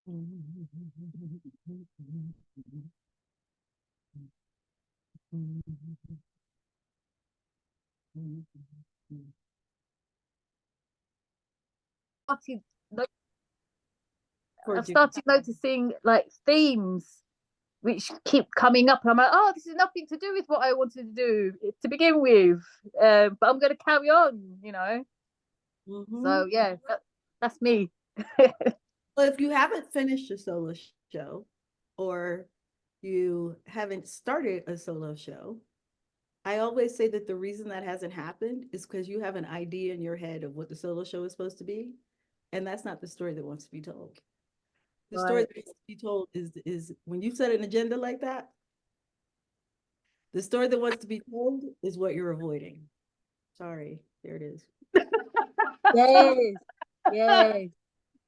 Started no- For I've started noticing like themes which keep coming up, and I'm like, oh, this is nothing to do with what I wanted to do to begin with, but I'm going to carry on, you know. Mhm. So yeah, that's me. Well, if you haven't finished a solo show or you haven't started a solo show, I always say that the reason that hasn't happened is because you have an idea in your head of what the solo show is supposed to be, and that's not the story that wants to be told. The story Right. that wants to be told is when you set an agenda like that, the story that wants to be told is what you're avoiding. Sorry, there it is. Yes. Yes.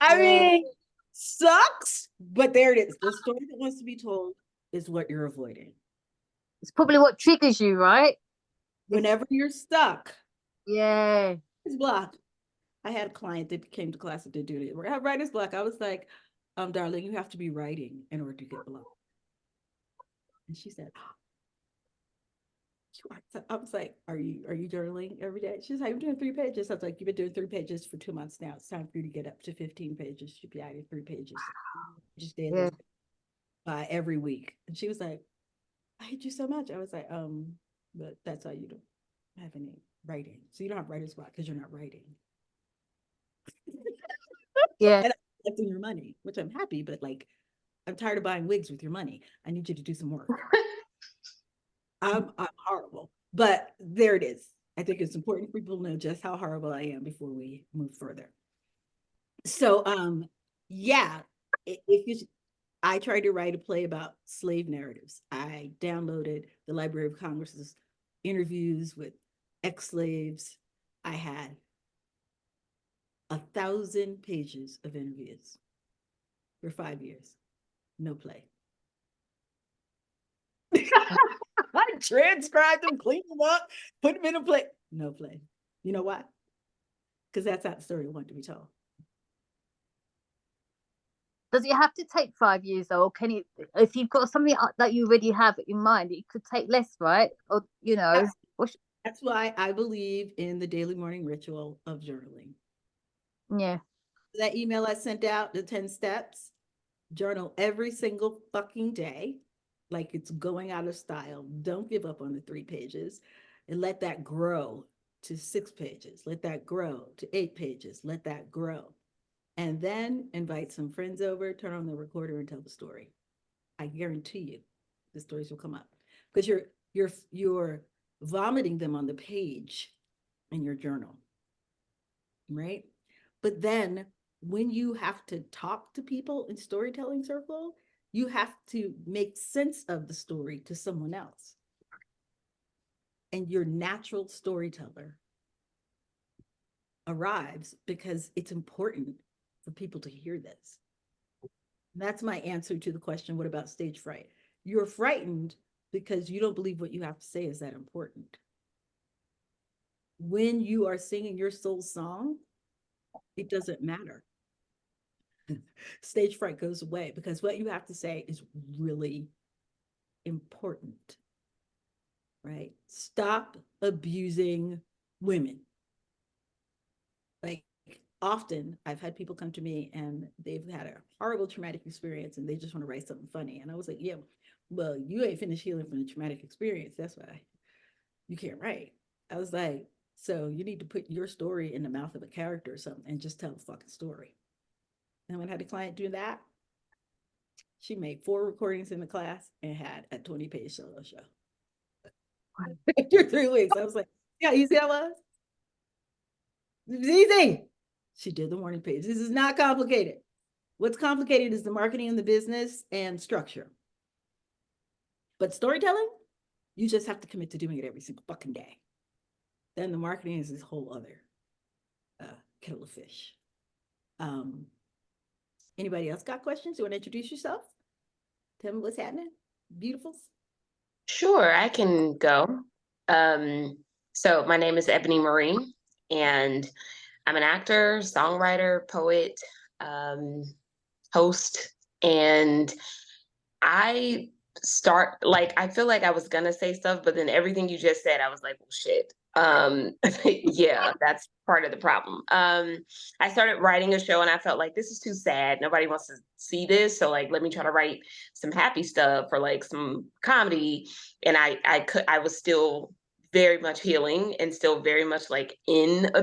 I Yes. mean, sucks, but there it is. The story that wants to be told is what you're avoiding. It's probably what triggers you, right? It's Whenever you're stuck, yeah. it's block. I had a client that came to class that did do it. I have writer's block. I was like, darling, you have to be writing in order to get blocked. And she said, I was like, are you journaling every day? She's like, I'm doing 3 pages. I was like, you've been doing 3 pages for 2 months now. It's time for you to get up to 15 pages. You should be out of 3 pages just Yeah. daily by every week. And she was like, I hate you so much. I was like, but that's how you don't have any writing. So you don't have writer's block because you're not writing. Yeah. And I'm collecting your money, which I'm happy, but like, I'm tired of buying wigs with your money. I need you to do some work. I'm horrible, but there it is. I think it's important for people to know just how horrible I am before we move further. So, yeah, if you, I tried to write a play about slave narratives. I downloaded the Library of Congress's interviews with ex-slaves. I had 1,000 pages of interviews for 5 years. No play. I transcribed them, cleaned them up, put them in a play. No play. You know why? Because that's not the story I want to be told. Does it have to take 5 years, or can it, if you've got something that you already have in mind, it could take less, right? Or you know, That's, what's, that's why I believe in the daily morning ritual of journaling. yeah. That email I sent out, the 10 steps, journal every single fucking day, like it's going out of style. Don't give up on the 3 pages and let that grow to 6 pages. Let that grow to 8 pages. Let that grow. And then invite some friends over, turn on the recorder and tell the story. I guarantee you the stories will come up because you're vomiting them on the page in your journal, right? But then when you have to talk to people in storytelling circle, you have to make sense of the story to someone else. And your natural storyteller arrives because it's important for people to hear this. And that's my answer to the question, what about stage fright? You're frightened because you don't believe what you have to say is that important. When you are singing your soul song, it doesn't matter. Stage fright goes away because what you have to say is really important, right? Stop abusing women. Like, often I've had people come to me and they've had a horrible traumatic experience and they just want to write something funny. And I was like, yeah, well, you ain't finished healing from the traumatic experience. That's why you can't write. I was like, so you need to put your story in the mouth of a character or something and just tell the fucking story. And when I had a client do that, she made 4 recordings in the class and had a 20-page solo show. After 3 weeks, I was like, yeah, you see how it was? It was easy. She did the morning page. This is not complicated. What's complicated is the marketing and the business and structure. But storytelling, you just have to commit to doing it every single fucking day. Then the marketing is this whole other kettle of fish. Um, Anybody else got questions? You want to introduce yourself? Tell me what's happening. Beautifuls. Sure, I can go. Um, so my name is Ebony Marie, and I'm an actor, songwriter, poet, um, host, and I I feel like I was gonna say stuff, but then everything you just said, I was like, well, shit. Yeah, that's part of the problem. I started writing a show and I felt like this is too sad. Nobody wants to see this. So like, let me try to write some happy stuff or like some comedy. And I was still very much healing and still very much like in a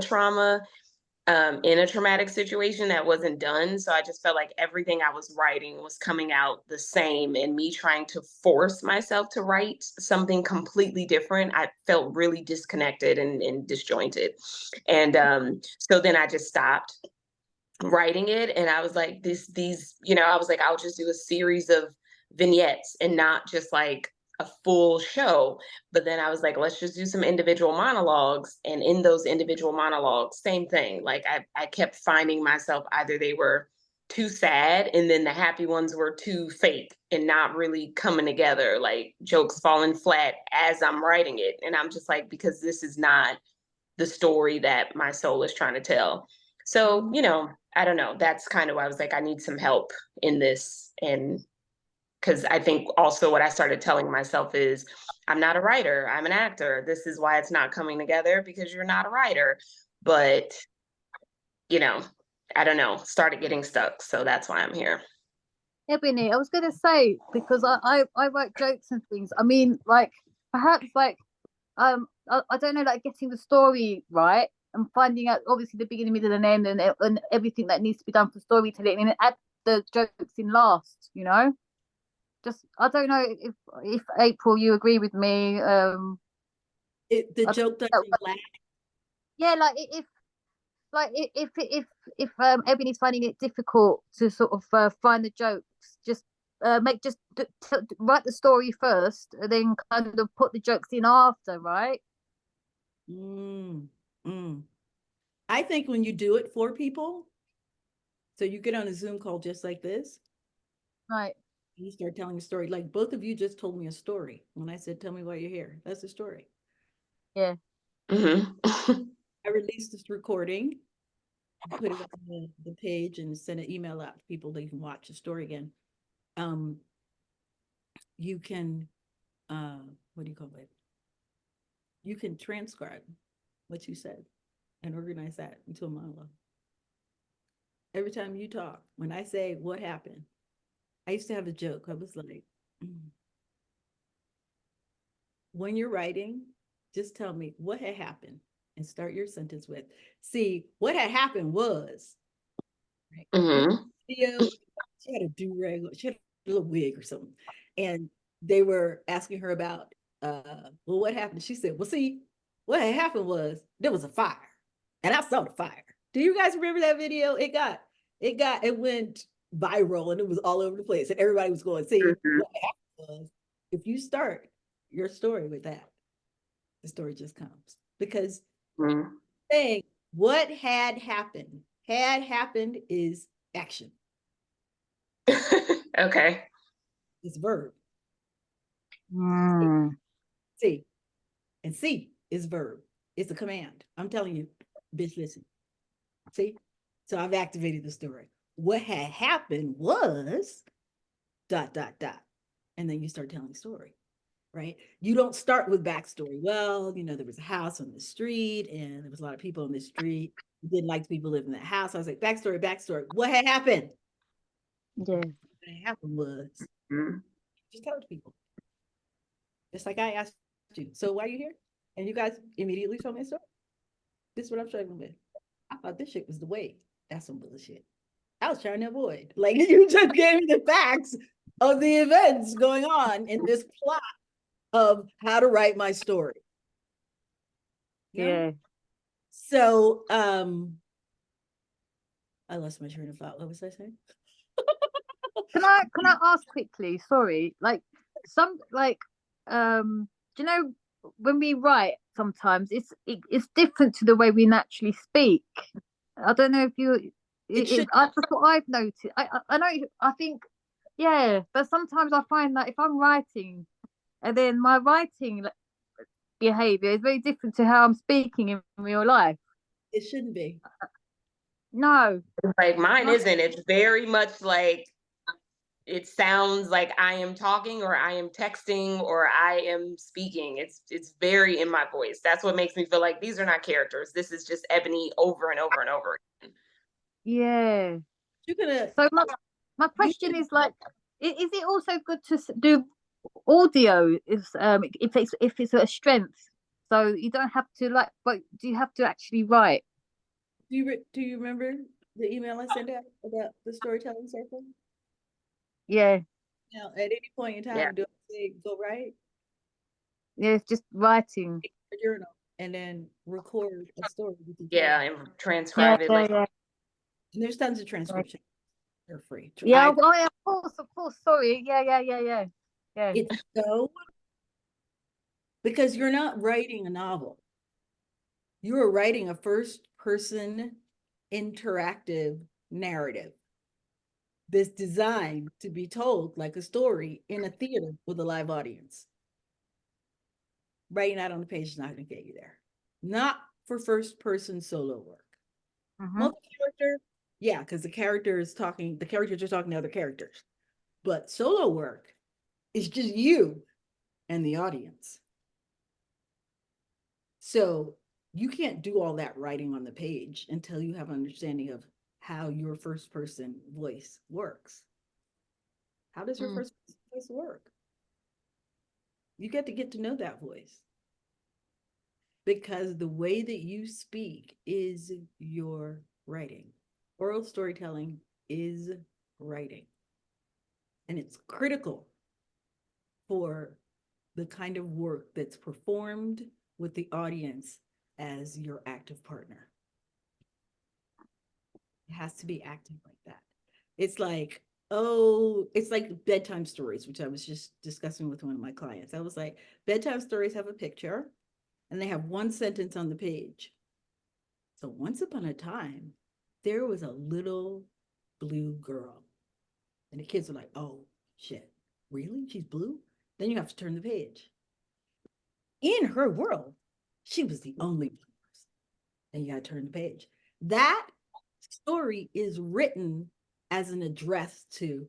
traumatic situation that wasn't done. So I just felt like everything I was writing was coming out the same, and me trying to force myself to write something completely different, I felt really disconnected and disjointed. And so then I just stopped writing it. And I was like, I was like, I'll just do a series of vignettes and not just like a full show. But then I was like, let's just do some individual monologues. And in those individual monologues, same thing. Like I kept finding myself, either they were too sad and then the happy ones were too fake and not really coming together, like jokes falling flat as I'm writing it. And I'm just like, because this is not the story that my soul is trying to tell. So, I don't know. That's kind of why I was like, I need some help in this. And because I think also what I started telling myself is, I'm not a writer, I'm an actor. This is why it's not coming together, because you're not a writer. But, I don't know, started getting stuck. So that's why I'm here. Ebony, I was going to say, because I write jokes and things. I mean, like, perhaps like, I don't know, like getting the story right and finding out obviously the beginning, middle, and end, and everything that needs to be done for storytelling, and then add the jokes in last. Just I don't know if April, you agree with me. The I joke think doesn't lack. yeah, if Ebony's finding it difficult to sort of find the jokes, just write the story first, and then kind of put the jokes in after, right? Mm, mm. I think when you do it for people, so you get on a Zoom call just like this, Right. you start telling a story. Like both of you just told me a story. When I said, tell me why you're here, that's a story. Yeah. Mm-hmm. I released this recording, put it on the page, and send an email out to people that can watch the story again. You can, what do you call it? You can transcribe what you said and organize that into a monologue. Every time you talk, when I say what happened, I used to have a joke. I was like, when you're writing, just tell me what had happened and start your sentence with, see, what had happened was, right? Mm-hmm. Video, she had a do-rag, she had a little wig or something. And they were asking her about, well, what happened? She said, well, see, what had happened was there was a fire and I saw the fire. Do you guys remember that video? It went viral and it was all over the place and everybody was going, see, Mm-hmm. what happened was, if you start your story with that, the story just comes. Because saying what had happened is action. Okay. It's verb. Mm. See, and see is verb. It's a command. I'm telling you, bitch, listen. See? So I've activated the story. What had happened was ... And then you start telling the story, right? You don't start with backstory. Well, there was a house on the street and there was a lot of people on the street. You didn't like the people living in that house. I was like, backstory. What had happened? Yeah. What had happened was, just tell it to people. Just like I asked you, so why are you here? And you guys immediately told me a story. This is what I'm struggling with. I thought this shit was the way. That's some bullshit. I was trying to avoid. Like, you just gave me the facts of the events going on in this plot of how to write my story. Yeah. So, I lost my train of thought. What was I saying? Can I ask quickly? Sorry, like do you know when we write, sometimes it's different to the way we naturally speak. I don't know if you. That's what I've noticed. I know. I think yeah, but sometimes I find that if I'm writing, and then my writing behavior is very different to how I'm speaking in real life. It shouldn't be. No. Like mine No. isn't. It's very much like it sounds like I am talking or I am texting or I am speaking. It's very in my voice. That's what makes me feel like these are not characters. This is just Ebony over and over and over again. Yeah. You're gonna So my you question can is like, is it also good to do audio if it's a strength? So you don't have to like, but do you have to actually write? do you remember the email I sent out about the storytelling circle? Yeah. Now, at any point in Yeah. time, do I say go write Yeah, it's just writing. a journal and then record a story with each Yeah, other? and Yeah, transcribe it yeah, like yeah. And there's tons of Yeah, transcription. They're free. yeah, oh, yeah, of course. Sorry. Yeah. Yeah. It's so because you're not writing a novel. You are writing a first person interactive narrative that's designed to be told like a story in a theater with a live audience. Writing out on the page is not going to get you there. Not for first person solo work. Multi-character, yeah, because the characters are talking to other characters. But solo work is just you and the audience. So you can't do all that writing on the page until you have an understanding of how your first person voice works. How does your first person voice work? You get to know that voice because the way that you speak is your writing. Oral storytelling is writing. And it's critical for the kind of work that's performed with the audience as your active partner. It has to be acting like that. It's like, oh, it's like bedtime stories, which I was just discussing with one of my clients. I was like, bedtime stories have a picture and they have one sentence on the page. So once upon a time, there was a little blue girl. And the kids are like, oh, shit, really? She's blue? Then you have to turn the page. In her world, she was the only blue person. And you got to turn the page. That story is written as an address to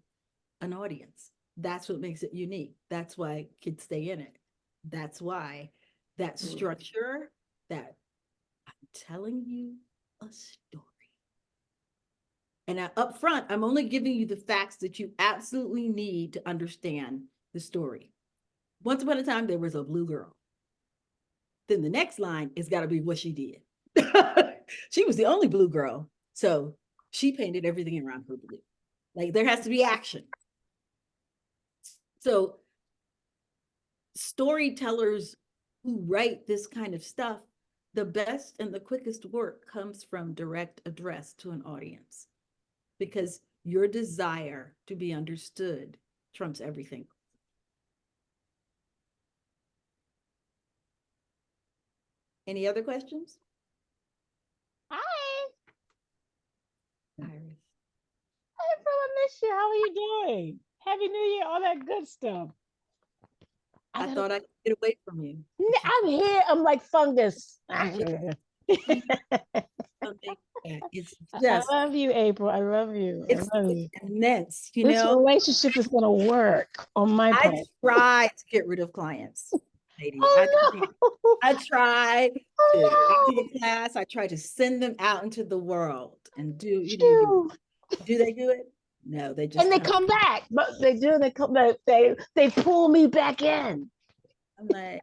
an audience. That's what makes it unique. That's why kids stay in it. That's why that structure, that I'm telling you a story. And up front, I'm only giving you the facts that you absolutely need to understand the story. Once upon a time, there was a blue girl. Then the next line is got to be what she did. She was the only blue girl. So she painted everything around her blue. Like there has to be action. So storytellers who write this kind of stuff, the best and the quickest work comes from direct address to an audience because your desire to be understood trumps everything. Any other questions? Hi. Iris. Hey, April, I miss you. How are you doing? Happy New Year, all that good stuff. I thought I could get away from you. I'm here. I'm like fungus. It's I just, love you, April. I love you. I it's love you. immense, you This know? relationship is going to work on my I part. tried to get rid of clients, lady. Oh, no. I tried to Oh, after the class, I tried to send them out into the world and do, you know, no. do they do it? No, they just And they come back, but they do. They come back. They pull me back in. I'm like,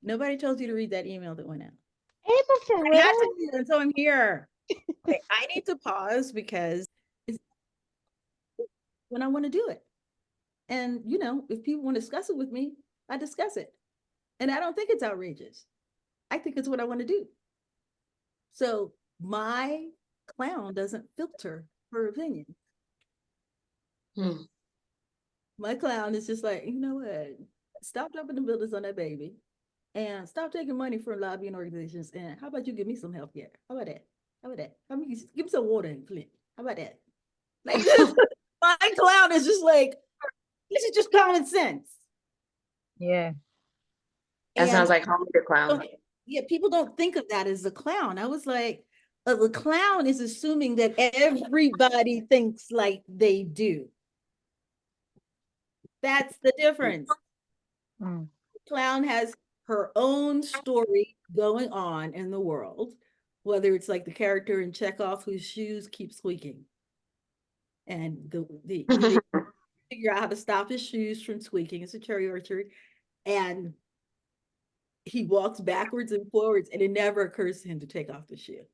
nobody told you to read that email that went out. April, for I had real? to, and so I'm here. Okay, I need to pause because it's when I want to do it. And you know, if people want to discuss it with me, I discuss it. And I don't think it's outrageous. I think it's what I want to do. So my clown doesn't filter her opinion. My clown is just like, you know what? Stop dropping the buildings on that baby and stop taking money from lobbying organizations. And how about you give me some health care? How about that? How about that? How about you give me some water in Flint? How about that? Like this, my clown is just like, this is just common sense. Yeah. That And sounds like Homie the Clown. yeah, people don't think of that as a clown. I was like, A clown is assuming that everybody thinks like they do. That's the difference. Mm. Clown has her own story going on in the world, whether it's like the character in Chekhov whose shoes keep squeaking. And he figure out how to stop his shoes from squeaking. It's a cherry orchard. And he walks backwards and forwards, and it never occurs to him to take off the shoe.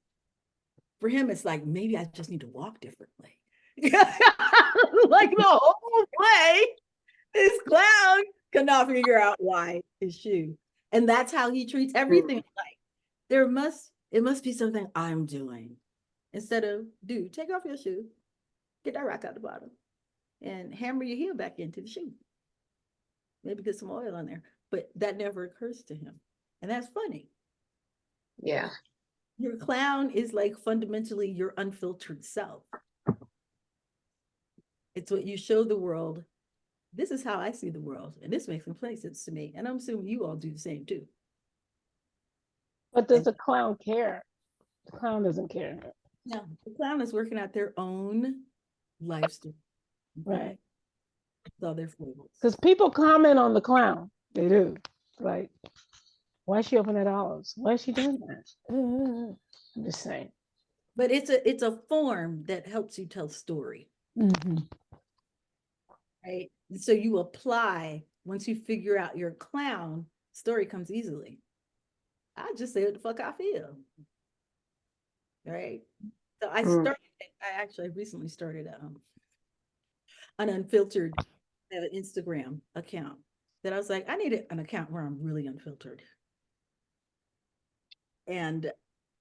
For him, it's like, maybe I just need to walk differently. Like the whole way, this clown cannot figure out why his shoe. And that's how he treats everything. Like it must be something I'm doing. Instead of, dude, take off your shoe, get that rock out the bottom, and hammer your heel back into the shoe. Maybe get some oil on there. But that never occurs to him. And that's funny. Yeah. Your clown is like fundamentally your unfiltered self. It's what you show the world. This is how I see the world. And this makes complete sense to me. And I'm assuming you all do the same too. But does the clown care? The clown doesn't care. No, the clown is working out their own life story. Right. With all their foibles. Because people comment on the clown. They do. Like, why is she opening that olives? Why is she doing that? I'm just saying. But it's a form that helps you tell story. Mm-hmm. Right? So you apply, once you figure out your clown, story comes easily. I just say what the fuck I feel. Right? So I recently started an unfiltered Instagram account that I was like, I needed an account where I'm really unfiltered. And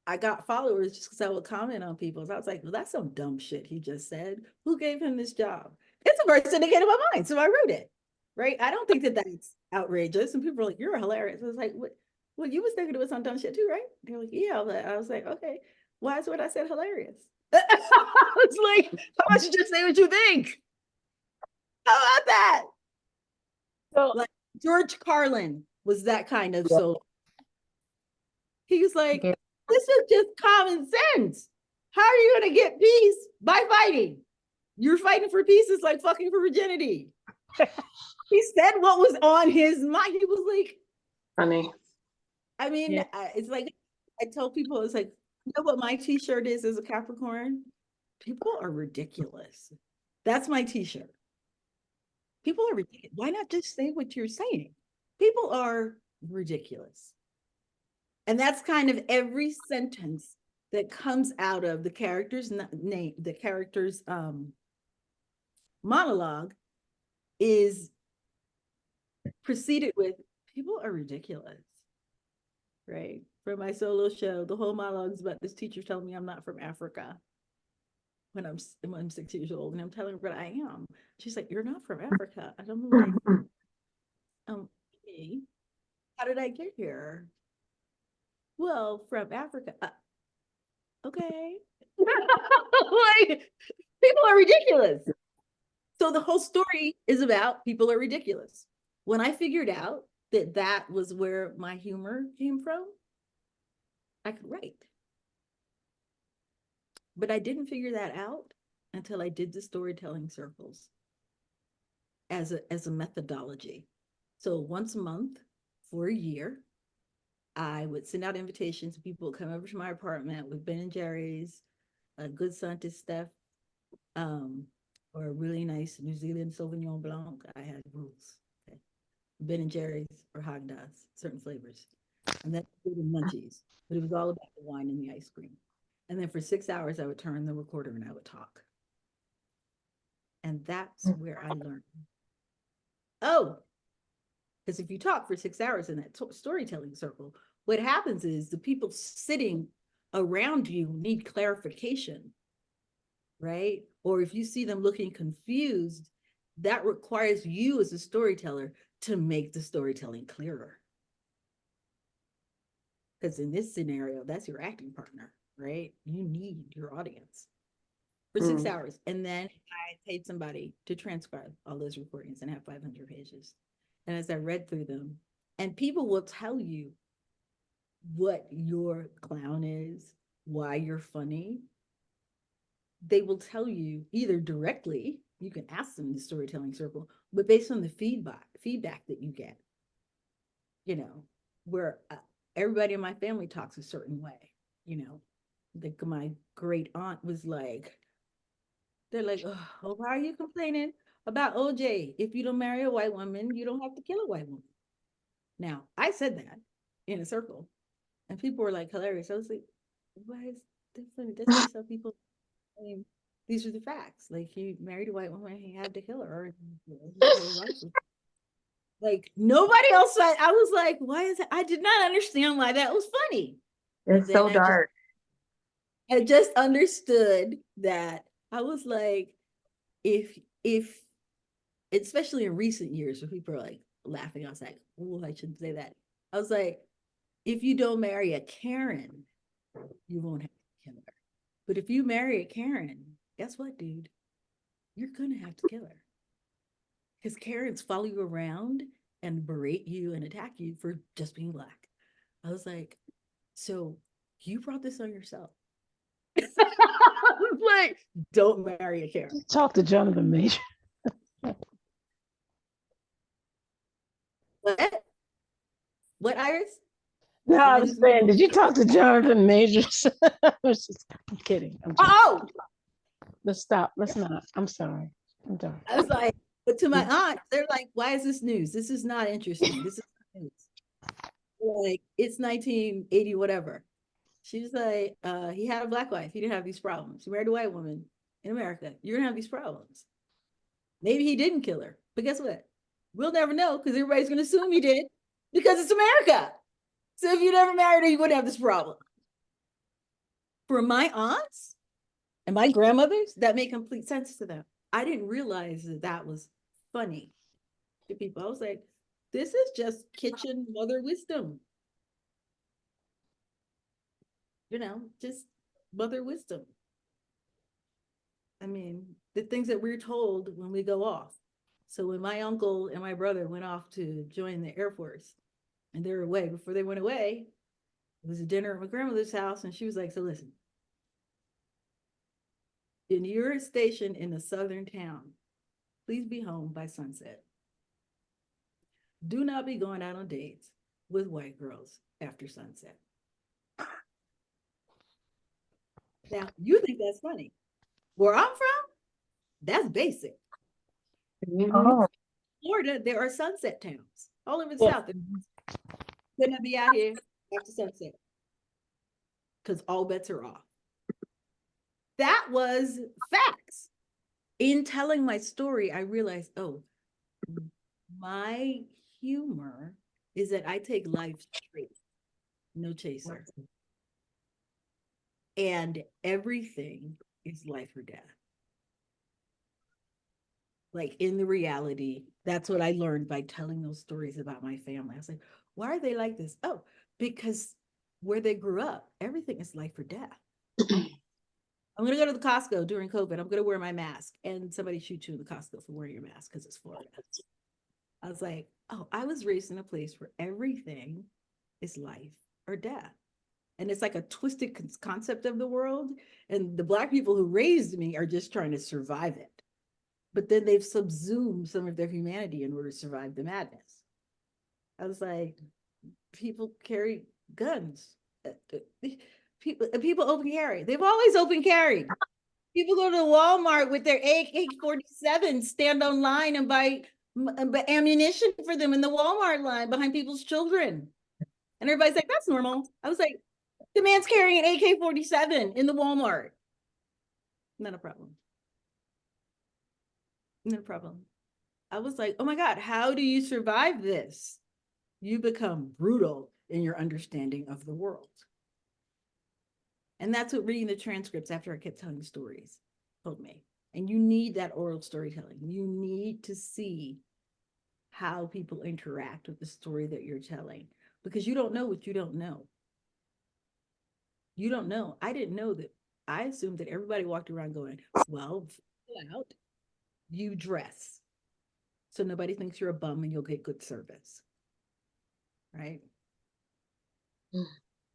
I got followers just because I would comment on people. So I was like, well, that's some dumb shit he just said. Who gave him this job? It's a person that came to my mind. So I wrote it. Right? I don't think that that's outrageous. And people are like, you're hilarious. I was like, what? Well, you was thinking it was some dumb shit too, right? They're like, yeah. I was like, okay. Why is what I said hilarious? It's like, how about you just say what you think? How about that? So, Like George Carlin was that kind of soul. He was like, this is just common sense. How are you going to get peace? By fighting. You're fighting for peace. It's like fucking for virginity. He said what was on his mind. He was like, Funny. I mean, Yeah. it's like, I tell people, it's like, you know what my t-shirt is as a Capricorn? People are ridiculous. That's my t-shirt. People are ridiculous. Why not just say what you're saying? People are ridiculous. And that's kind of every sentence that comes out of the character's name, the character's monologue is preceded with, people are ridiculous, right? For my solo show, the whole monologue is about this teacher telling me I'm not from Africa when I'm 6 years old, and I'm telling her, but I am. She's like, you're not from Africa. And I'm like, okay, how did I get here? Well, from Africa. Okay. Like, people are ridiculous. So the whole story is about people are ridiculous. When I figured out that that was where my humor came from, I could write. But I didn't figure that out until I did the storytelling circles as a methodology. So once a month for a year, I would send out invitations. People would come over to my apartment with Ben and Jerry's, a good scientist Steph, or a really nice New Zealand Sauvignon Blanc. I had rules. Okay. Ben and Jerry's or Haagen-Dazs, certain flavors. And then food and munchies. But it was all about the wine and the ice cream. And then for 6 hours, I would turn the recorder and I would talk. And that's where I learned. Oh, because if you talk for 6 hours in that storytelling circle, what happens is the people sitting around you need clarification, right? Or if you see them looking confused, that requires you as a storyteller to make the storytelling clearer. Because in this scenario, that's your acting partner, right? You need your audience for 6 hours. And then I paid somebody to transcribe all those recordings and have 500 pages. And as I read through them, and people will tell you what your clown is, why you're funny, they will tell you either directly, you can ask them in the storytelling circle, but based on the feedback that you get, you know, where everybody in my family talks a certain way, you know, like my great aunt was like, they're like, oh, why are you complaining about OJ? If you don't marry a white woman, you don't have to kill a white woman. Now, I said that in a circle, and people were like hilarious. I was like, why is that funny? That's just how people, I mean, these are the facts. Like, he married a white woman, he had to kill her. Like, nobody else said, I was like, why is it? I did not understand why that was funny. It's Then so dark. I just understood that. I was like, if especially in recent years where people are like laughing, I was like, oh, I shouldn't say that. I was like, if you don't marry a Karen, you won't have to kill her. But if you marry a Karen, guess what, dude? You're gonna have to kill her. Because Karens follow you around and berate you and attack you for just being Black. I was like, so you brought this on yourself. I was like, don't marry a Karen. Talk to Jonathan Major. What? What, Iris? No, I was saying, did you talk to Jonathan Majors? I'm kidding. I'm joking. Oh, Let's stop. Let's not. I'm sorry. I'm done. I was like, but to my aunt, they're like, why is this news? This is not interesting. This is not news. Like, it's 1980, whatever. She's like, he had a Black wife. He didn't have these problems. He married a white woman in America. You're gonna have these problems. Maybe he didn't kill her, but guess what? We'll never know because everybody's gonna assume he did because it's America. So if you never married her, you wouldn't have this problem. For my aunts and my grandmothers, that made complete sense to them. I didn't realize that that was funny to people. I was like, this is just kitchen mother wisdom. You know, just mother wisdom. I mean, the things that we're told when we go off. So when my uncle and my brother went off to join the Air Force and they were away, before they went away, it was a dinner at my grandmother's house. And she was like, so listen, in your station in a southern town, please be home by sunset. Do not be going out on dates with white girls after sunset. Now, you think that's funny. Where I'm from, that's basic. Oh, Florida, there are sunset towns all over the Yeah. South. Could not be out here after sunset because all bets are off. That was facts. In telling my story, I realized, oh, my humor is that I take life straight, no chaser. And everything is life or death. Like in the reality, that's what I learned by telling those stories about my family. I was like, why are they like this? Oh, because where they grew up, everything is life or death. I'm going to go to the Costco during COVID. I'm going to wear my mask and somebody shoot you in the Costco for wearing your mask because it's Florida. I was like, oh, I was raised in a place where everything is life or death. And it's like a twisted concept of the world. And the Black people who raised me are just trying to survive it. But then they've subsumed some of their humanity in order to survive the madness. I was like, people carry guns. People open carry. They've always open carried. People go to Walmart with their AK-47, stand on line and buy ammunition for them in the Walmart line behind people's children. And everybody's like, that's normal. I was like, the man's carrying an AK-47 in the Walmart. Not a problem. No problem. I was like, oh my God, how do you survive this? You become brutal in your understanding of the world. And that's what reading the transcripts after I kept telling stories told me. And you need that oral storytelling. You need to see how people interact with the story that you're telling because you don't know what you don't know. You don't know. I didn't know that. I assumed that everybody walked around going, well, fill out, you dress. So nobody thinks you're a bum and you'll get good service. Right?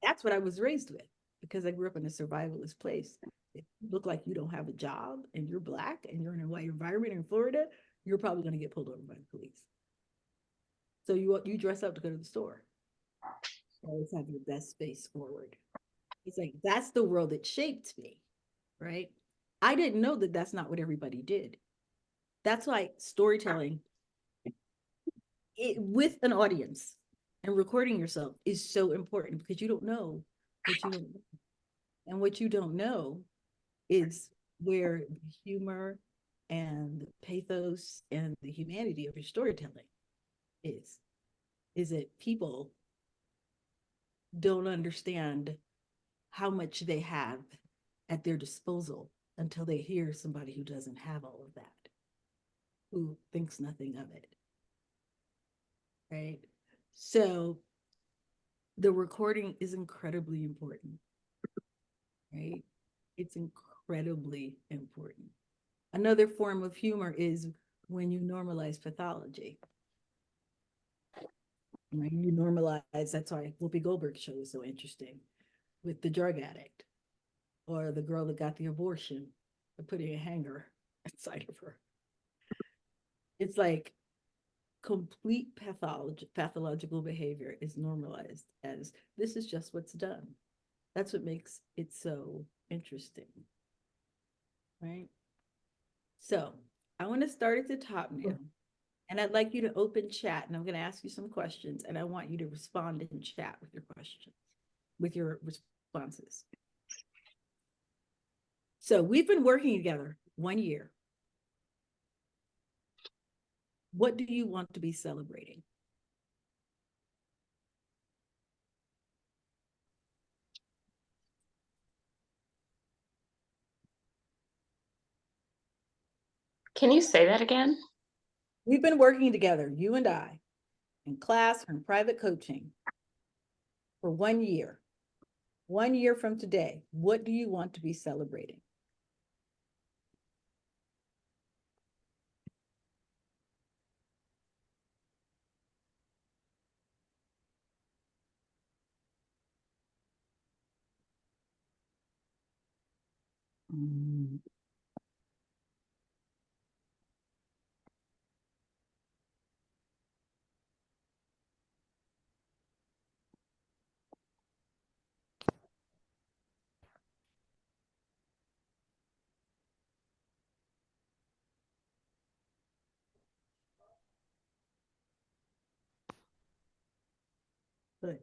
That's what I was raised with. because I grew up in a survivalist place. If you look like you don't have a job and you're Black and you're in a white environment in Florida, you're probably going to get pulled over by the police. So you dress up to go to the store. Always have your best face forward. It's like, that's the world that shaped me, right? I didn't know that that's not what everybody did. That's why storytelling with an audience and recording yourself is so important, because you don't know what you don't know. And what you don't know is where the humor and the pathos and the humanity of your storytelling is that people don't understand how much they have at their disposal until they hear somebody who doesn't have all of that, who thinks nothing of it, right? So the recording is incredibly important, right? It's incredibly important. Another form of humor is when you normalize pathology. Right? You normalize, that's why Whoopi Goldberg's show is so interesting, with the drug addict or the girl that got the abortion by putting a hanger inside of her. It's like complete pathological behavior is normalized as this is just what's done. That's what makes it so interesting, right? So I want to start at the top now, and I'd like you to open chat, and I'm going to ask you some questions, and I want you to respond in chat with your questions, with your responses. So we've been working together 1 year. What do you want to be celebrating? Can you say that again? We've been working together, you and I, in class or in private coaching for 1 year. 1 year from today, what do you want to be celebrating? Good.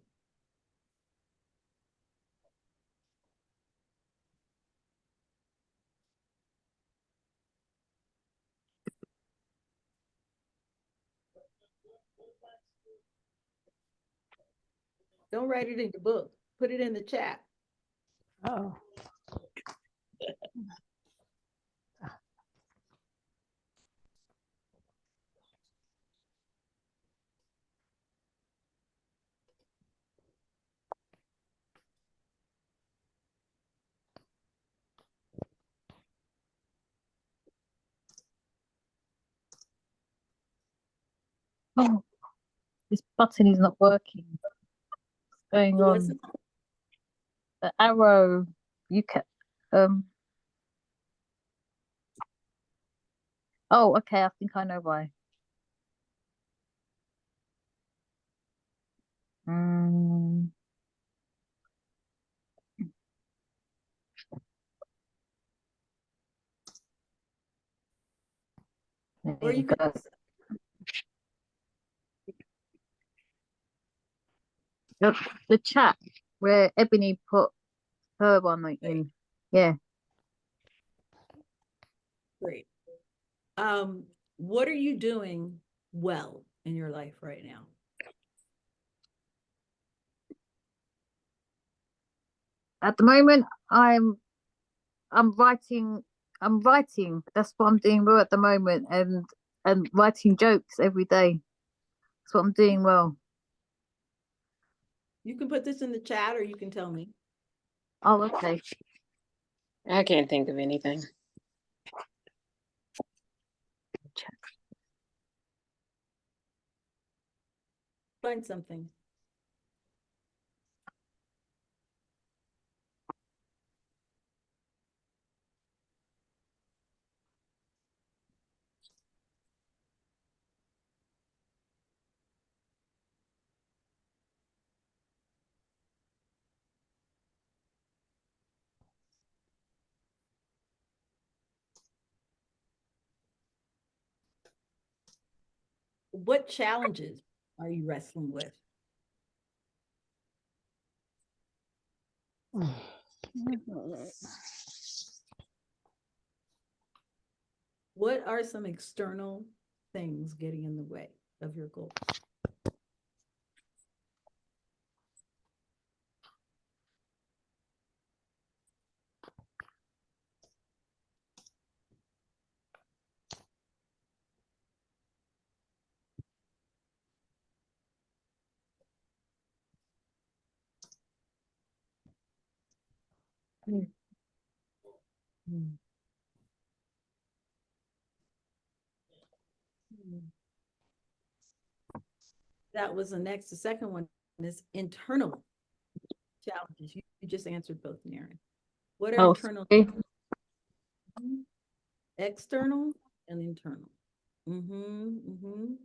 Don't write it in your book. Put it in the chat. Oh, Oh, this button is not working. What's going So on? what's The arrow. You can. Oh, okay. I think I know why. Mm, there or you you could go. The chat where Ebony put her one in. Yeah. great. What are you doing well in your life right now? At the moment, I'm writing. I'm writing. That's what I'm doing well at the moment, and writing jokes every day. That's what I'm doing well. You can put this in the chat or you can tell me. Oh, okay. I can't think of anything. Find something. what challenges are you wrestling with? What are some external things getting in the way of your goals? Hmm. That was the second one is internal challenges. You just answered both, Naren. What are Oh, internal, sorry. external and internal? Mm-hmm.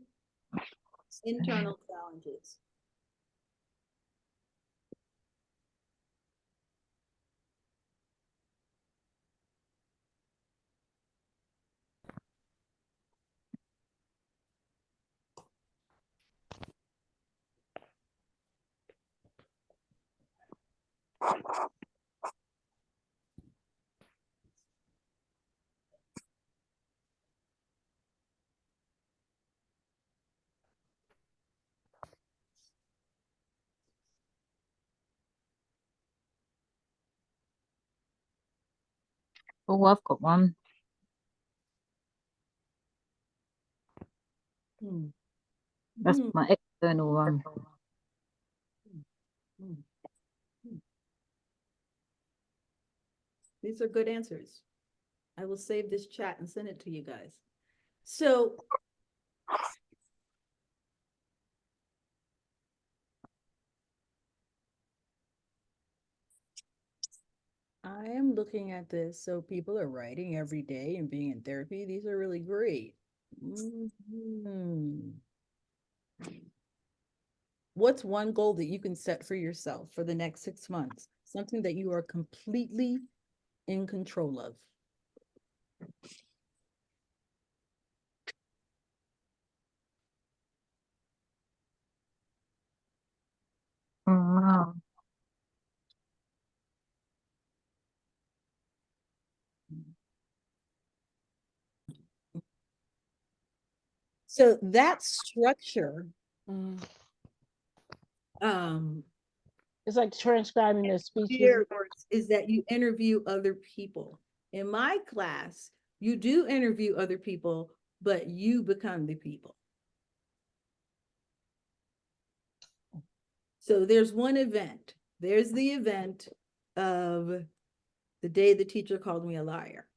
Internal challenges. Oh, I've got one. Hmm. That's Hmm. my external one. Hmm. Hmm. These are good answers. I will save this chat and send it to you guys. So I am looking at this. So people are writing every day and being in therapy. These are really great. Mhm. What's one goal that you can set for yourself for the next 6 months? Something that you are completely in control of. Wow. So that structure, Mm. um, It's like transcribing their speeches. here is that you interview other people. In my class, you do interview other people, but you become the people. So there's one event. There's the event of the day the teacher called me a liar.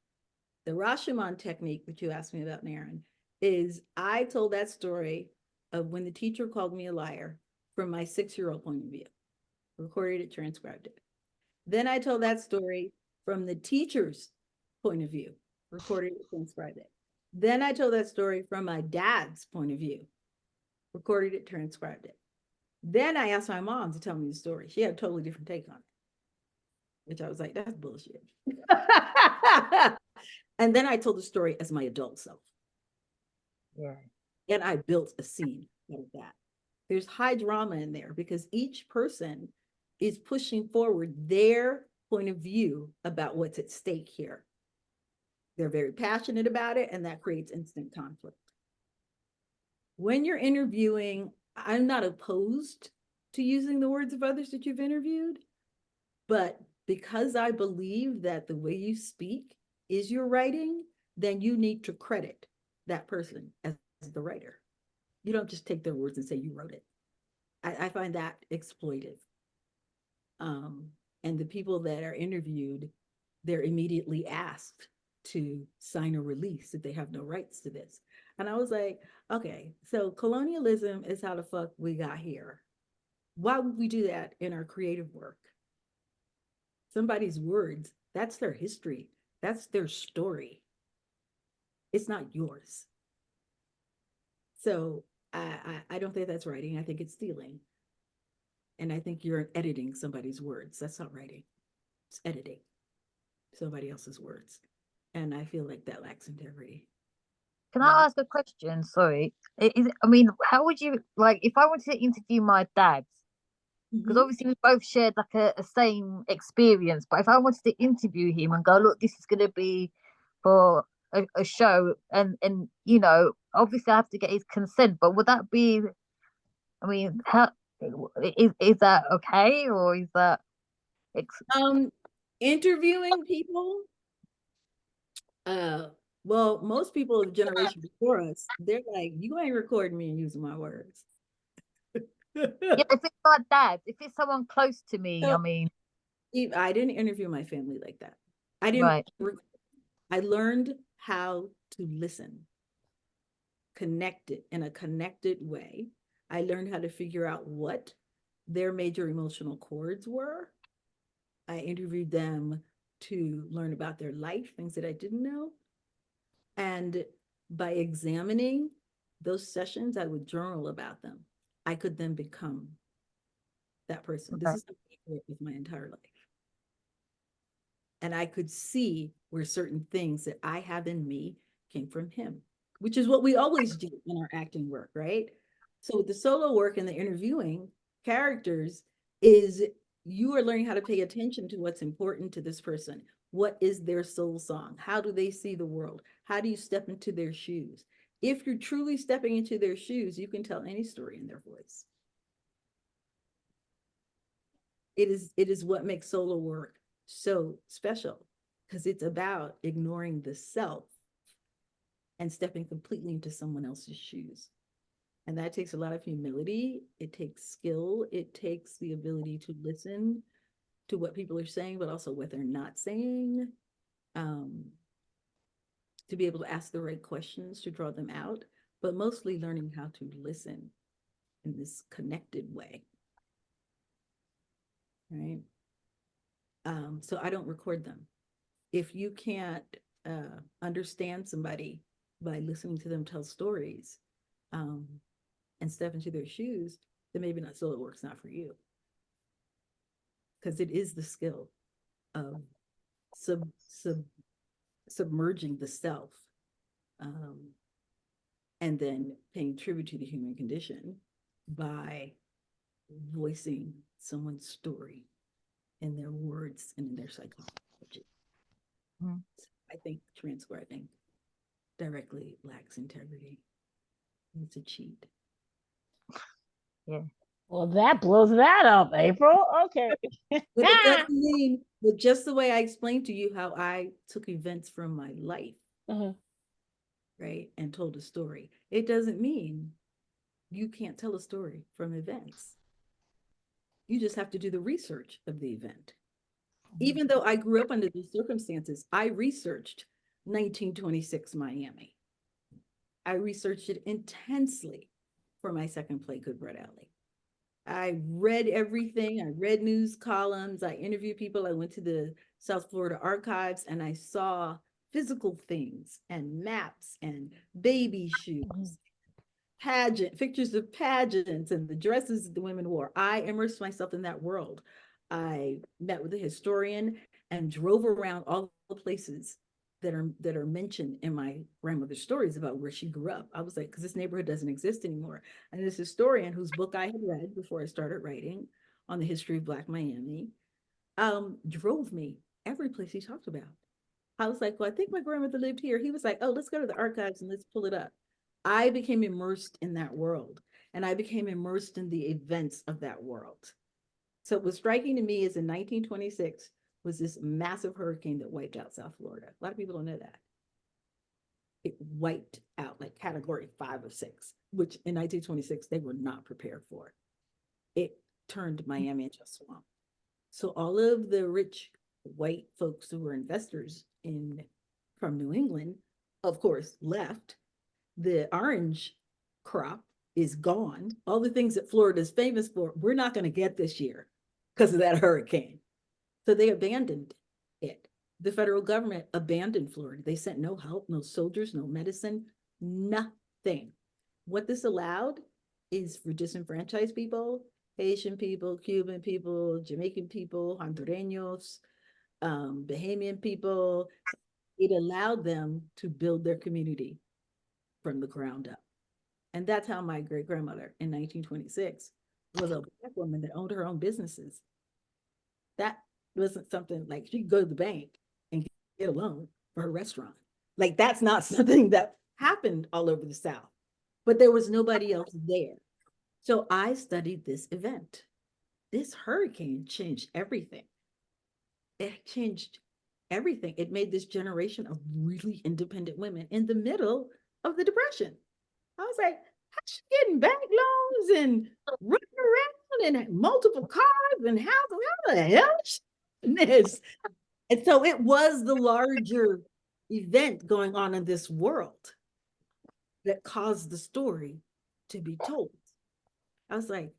The Rashomon technique that you asked me about, Naren, is I told that story of when the teacher called me a liar from my 6-year-old point of view, recorded it, transcribed it. Then I told that story from the teacher's point of view, recorded it, transcribed it. Then I told that story from my dad's point of view, recorded it, transcribed it. Then I asked my mom to tell me the story. She had a totally different take on it, which I was like, that's bullshit. And then I told the story as my adult self. Yeah. And I built a scene out of that. There's high drama in there because each person is pushing forward their point of view about what's at stake here. They're very passionate about it, and that creates instant conflict. When you're interviewing, I'm not opposed to using the words of others that you've interviewed, but because I believe that the way you speak is your writing, then you need to credit that person as the writer. You don't just take their words and say you wrote it. I find that exploitive. And the people that are interviewed, they're immediately asked to sign a release that they have no rights to this. And I was like, okay, so colonialism is how the fuck we got here. Why would we do that in our creative work? Somebody's words, that's their history. That's their story. It's not yours. So I don't think that's writing. I think it's stealing. And I think you're editing somebody's words. That's not writing. It's editing somebody else's words. And I feel like that lacks integrity. Can Yeah. I ask a question? Sorry. I mean, how would you like if I wanted to interview my dad? Because Mhm. obviously we both shared like a same experience. But if I wanted to interview him and go, look, this is going to be for a show, and obviously I have to get his consent. But would that be? I mean, how is that okay, or is that? Interviewing people, well, most people of the generation before us, they're like, you ain't recording me and using my words. Yeah, if it's my dad, if it's someone close to me, I So mean, I didn't interview my family like that. I didn't. right. I learned how to listen, connected in a connected way. I learned how to figure out what their major emotional chords were. I interviewed them to learn about their life, things that I didn't know. And by examining those sessions, I would journal about them. I could then become that person. This Right. is the way I work with my entire life. And I could see where certain things that I have in me came from him, which is what we always do in our acting work, right? So with the solo work and the interviewing characters is you are learning how to pay attention to what's important to this person. What is their soul song? How do they see the world? How do you step into their shoes? If you're truly stepping into their shoes, you can tell any story in their voice. It is what makes solo work so special because it's about ignoring the self and stepping completely into someone else's shoes. And that takes a lot of humility. It takes skill. It takes the ability to listen to what people are saying, but also what they're not saying. To be able to ask the right questions to draw them out, but mostly learning how to listen in this connected way. Right. So I don't record them. If you can't understand somebody by listening to them tell stories and step into their shoes, then maybe not solo work's not for you. Because it is the skill of submerging the self and then paying tribute to the human condition by voicing someone's story in their words and in their psychology. Mm. I think transcribing directly lacks integrity. It's a cheat. Yeah. Well, that blows that up, April. Okay. But it doesn't mean, but just the way I explained to you how I took events from my life, right, and told a story, it doesn't mean you can't tell a story from events. You just have to do the research of the event. Even though I grew up under these circumstances, I researched 1926 Miami. I researched it intensely for my second play, Good Bread Alley. I read everything. I read news columns. I interviewed people. I went to the South Florida archives and I saw physical things and maps and baby shoes, pictures of pageants and the dresses that the women wore. I immersed myself in that world. I met with a historian and drove around all the places that are mentioned in my grandmother's stories about where she grew up. I was like, because this neighborhood doesn't exist anymore. And this historian whose book I had read before I started writing on the history of Black Miami, drove me every place he talked about. I was like, well, I think my grandmother lived here. He was like, oh, let's go to the archives and let's pull it up. I became immersed in that world and I became immersed in the events of that world. So what was striking to me is in 1926 was this massive hurricane that wiped out South Florida. A lot of people don't know that. It wiped out like category 5 or 6, which in 1926 they were not prepared for. It turned Miami into a swamp. So all of the rich white folks who were investors from New England, of course, left. The orange crop is gone. All the things that Florida is famous for, we're not going to get this year because of that hurricane. So they abandoned it. The federal government abandoned Florida. They sent no help, no soldiers, no medicine, nothing. What this allowed is for disenfranchised people, Haitian people, Cuban people, Jamaican people, Hondureños, Bahamian people. It allowed them to build their community from the ground up. And that's how my great grandmother in 1926 was a Black woman that owned her own businesses. That wasn't something like she could go to the bank and get a loan for her restaurant. Like that's not something that happened all over the South, but there was nobody else there. So I studied this event. This hurricane changed everything. It changed everything. It made this generation of really independent women in the middle of the Depression. I was like, how's she getting bank loans and running around and multiple cars and houses? How the hell is she doing this? And so it was the larger event going on in this world that caused the story to be told. I was like,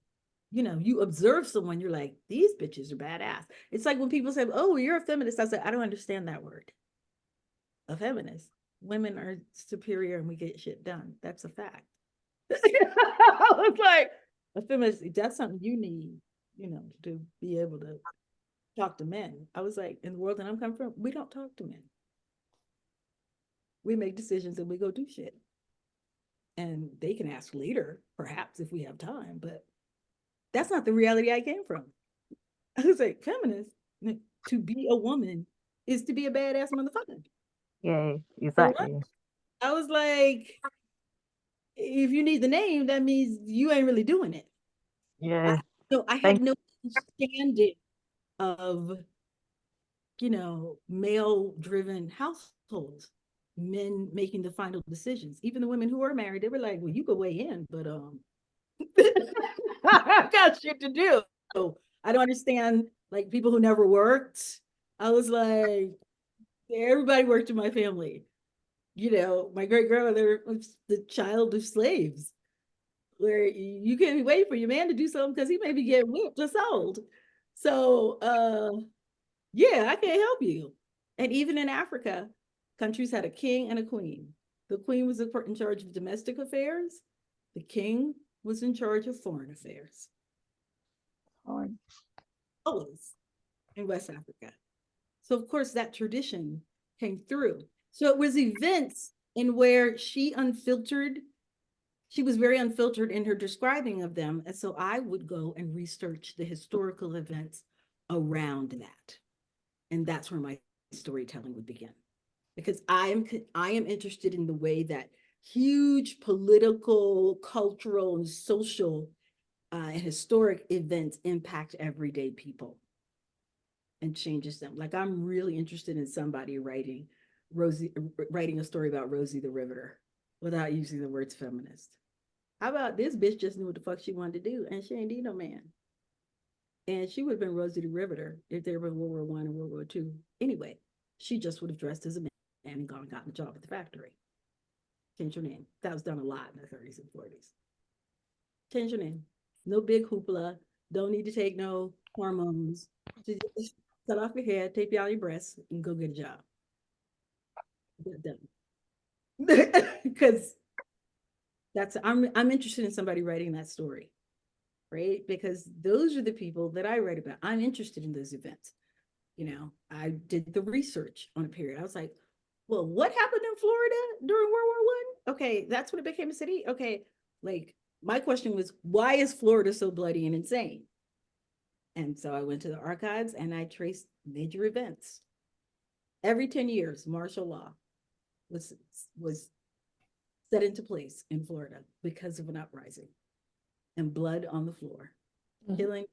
you know, you observe someone, you're like, these bitches are badass. It's like when people say, oh, you're a feminist. I said, I don't understand that word. A feminist. Women are superior and we get shit done. That's a fact. I was like, a feminist, that's something you need, you know, to be able to talk to men. I was like, in the world that I'm coming from, we don't talk to men. We make decisions and we go do shit. And they can ask later, perhaps, if we have time, but that's not the reality I came from. I was like, feminist, to be a woman is to be a badass motherfucker. Yeah, exactly. I was like, if you need the name, that means you ain't really doing it. Yeah. So I had no understanding of, you know, male-driven households, men making the final decisions. Even the women who are married, they were like, well, you could weigh in, but I got shit to do. I don't understand, like, people who never worked. I was like, everybody worked in my family. You know, my great grandmother was the child of slaves, where you can't wait for your man to do something because he may be getting whipped or sold. So, yeah, I can't help you. And even in Africa, countries had a king and a queen. The queen was in charge of domestic affairs. The king was in charge of foreign affairs. Always in West Africa. So of course that tradition came through. So it was events in where she was very unfiltered in her describing of them. And so I would go and research the historical events around that. And that's where my storytelling would begin. Because I am interested in the way that huge political, cultural, and social and historic events impact everyday people and changes them. Like I'm really interested in somebody writing a story about Rosie the Riveter without using the words feminist. How about this bitch just knew what the fuck she wanted to do and she ain't need no man. And she would have been Rosie the Riveter if there were World War I and World War II. Anyway, she just would have dressed as a man and gone and gotten a job at the factory. Change your name. That was done a lot in the 30s and 40s. Change your name. No big hoopla. Don't need to take no hormones. Just cut off your hair, tape out your breasts, and go get a job. Get done. Because I'm interested in somebody writing that story, right? Because those are the people that I write about. I'm interested in those events. You know, I did the research on a period. I was like, well, what happened in Florida during World War I? Okay, that's when it became a city. Okay, like my question was, why is Florida so bloody and insane? And so I went to the archives and I traced major events. Every 10 years, martial law was set into place in Florida because of an uprising and blood on the floor. Killing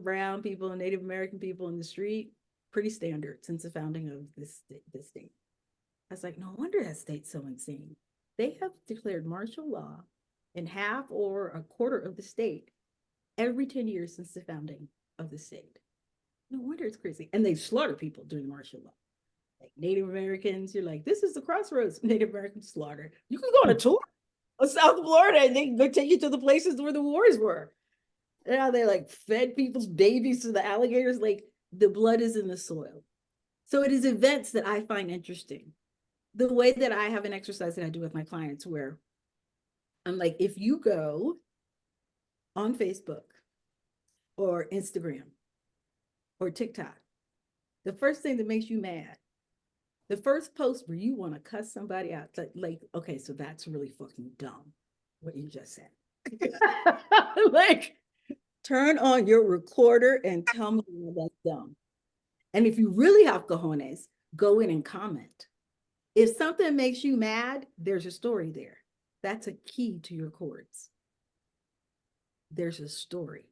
brown people and Native American people in the street, pretty standard since the founding of this state. I was like, no wonder that state's so insane. They have declared martial law in half or a quarter of the state every 10 years since the founding of the state. No wonder it's crazy. And they slaughter people during martial law. Like Native Americans, you're like, this is the crossroads. Native Americans slaughtered. You can go on a tour of South Florida and they can go take you to the places where the wars were. And how they like fed people's babies to the alligators. Like the blood is in the soil. So it is events that I find interesting. The way that I have an exercise that I do with my clients where I'm like, if you go on Facebook or Instagram or TikTok, the first thing that makes you mad The first post where you want to cuss somebody out, like, okay, so that's really fucking dumb, what you just said. Like, turn on your recorder and tell me that's dumb. And if you really have cojones, go in and comment. If something makes you mad, there's a story there. That's a key to your chords. There's a story.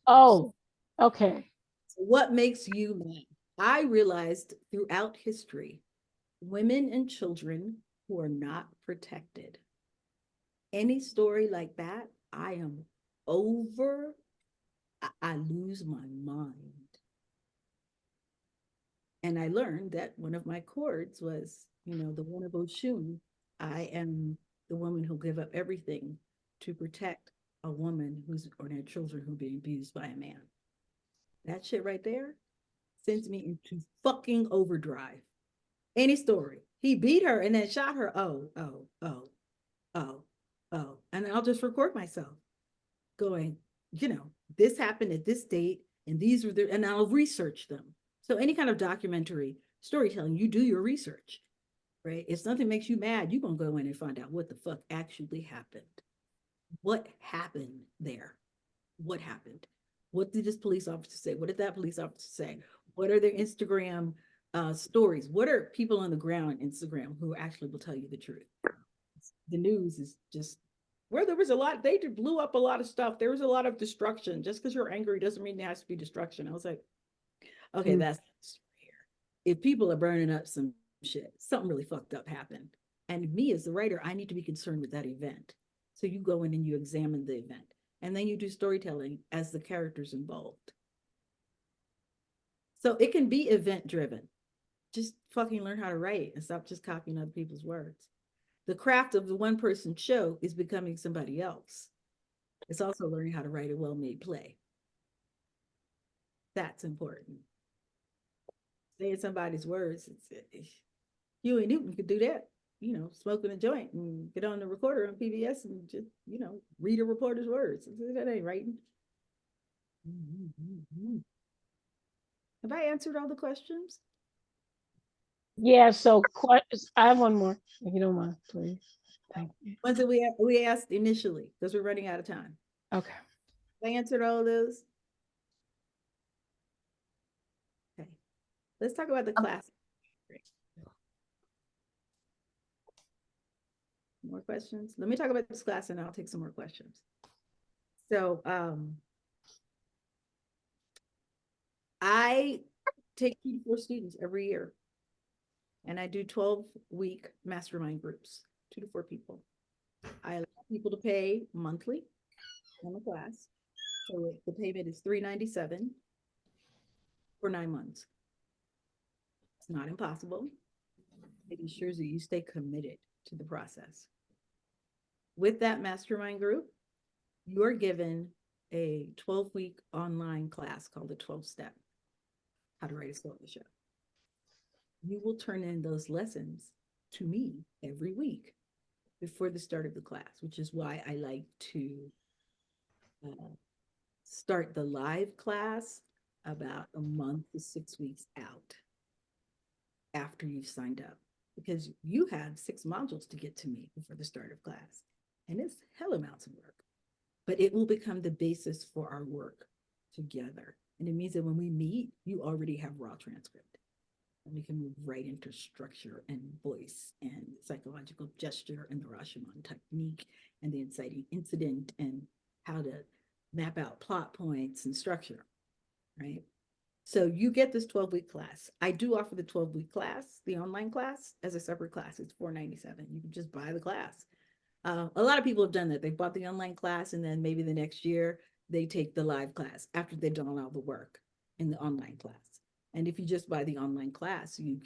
Oh, okay. So what makes you mad? I realized throughout history, women and children who are not protected. Any story like that, I am over. I lose my mind. And I learned that one of my chords was, the one of Oshun. I am the woman who'll give up everything to protect a woman or their children who are being abused by a man. That shit right there sends me into fucking overdrive. Any story. He beat her and then shot her. Oh. And I'll just record myself going, this happened at this date and these were and I'll research them. So any kind of documentary storytelling, you do your research, right? If something makes you mad, you're going to go in and find out what the fuck actually happened. What happened there? What happened? What did this police officer say? What did that police officer say? What are their Instagram stories? What are people on the ground on Instagram who actually will tell you the truth? The news is just where there was a lot, they blew up a lot of stuff. There was a lot of destruction. Just because you're angry doesn't mean there has to be destruction. I was like, okay, that's here. If people are burning up some shit, something really fucked up happened. And me as the writer, I need to be concerned with that event. So you go in and you examine the event. And then you do storytelling as the characters involved. So it can be event driven. Just fucking learn how to write and stop just copying other people's words. The craft of the one person show is becoming somebody else. It's also learning how to write a well-made play. That's important. Saying somebody's words, Huey Newton could do that, smoking a joint and get on the recorder on PBS and just, read a reporter's words. That ain't writing. Have I answered all the questions? Yeah, so I have one more, if you don't mind, please. Thank you. Ones that we asked initially, because we're running out of time. Okay. I answered all of those. Okay. Let's talk about the class. More questions? Let me talk about this class and I'll take some more questions. So I take 2 to 4 students every year. And I do 12-week mastermind groups, 2 to 4 people. I allow people to pay monthly on the class. So the payment is $397 for 9 months. It's not impossible. It ensures that you stay committed to the process. With that mastermind group, you are given a 12-week online class called the 12-Step, How to Write a Story Show. You will turn in those lessons to me every week before the start of the class, which is why I like to start the live class about a month to 6 weeks out after you've signed up, because you have 6 modules to get to me before the start of class. And it's hell amounts of work, but it will become the basis for our work together. And it means that when we meet, you already have raw transcript. And we can move right into structure and voice and psychological gesture and the Rashomon technique and the inciting incident and how to map out plot points and structure, right? So you get this 12-week class. I do offer the 12-week class, the online class, as a separate class. It's $497. You can just buy the class. A lot of people have done that. They bought the online class and then maybe the next year they take the live class after they've done all the work in the online class. And if you just buy the online class, you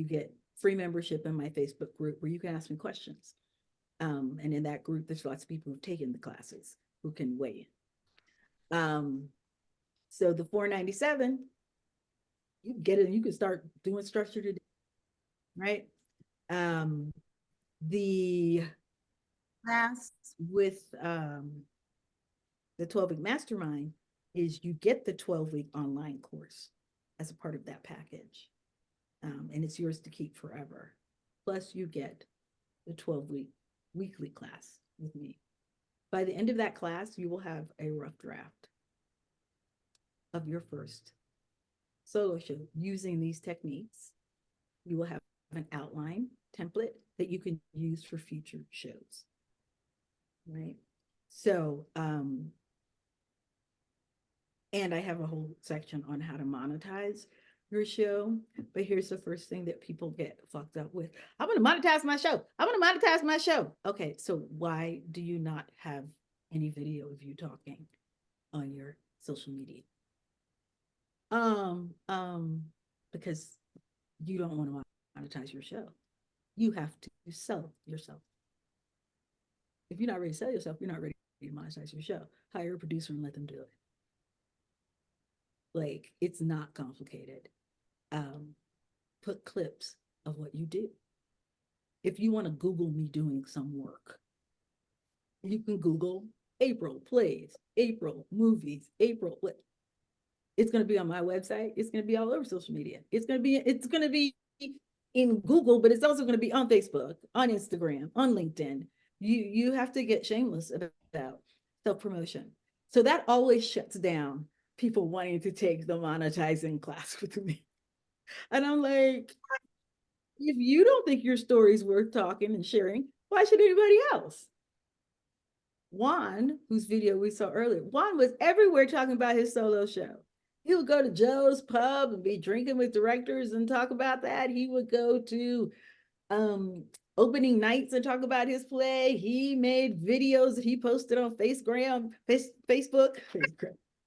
get free membership in my Facebook group where you can ask me questions. And in that group, there's lots of people who've taken the classes who can weigh in. So the $497, you get it and you can start doing structure today, right? The class with the 12-week mastermind is you get the 12-week online course as a part of that package. and it's yours to keep forever. Plus you get the 12-week weekly class with me. By the end of that class, you will have a rough draft of your first solo show using these techniques. You will have an outline template that you can use for future shows, right? So, and I have a whole section on how to monetize your show. But here's the first thing that people get fucked up with. I'm going to monetize my show. I'm going to monetize my show. Okay, so why do you not have any video of you talking on your social media? Because you don't want to monetize your show. You have to sell yourself. If you're not ready to sell yourself, you're not ready to monetize your show. Hire a producer and let them do it. Like, it's not complicated. Put clips of what you do. If you want to Google me doing some work, you can Google April plays, April movies, April what. It's going to be on my website. It's going to be all over social media. It's going to be in Google, but it's also going to be on Facebook, on Instagram, on LinkedIn. You have to get shameless about self-promotion. So that always shuts down people wanting to take the monetizing class with me. And I'm like, if you don't think your story's worth talking and sharing, why should anybody else? Juan, whose video we saw earlier, Juan was everywhere talking about his solo show. He would go to Joe's Pub and be drinking with directors and talk about that. He would go to opening nights and talk about his play. He made videos that he posted on Facebook,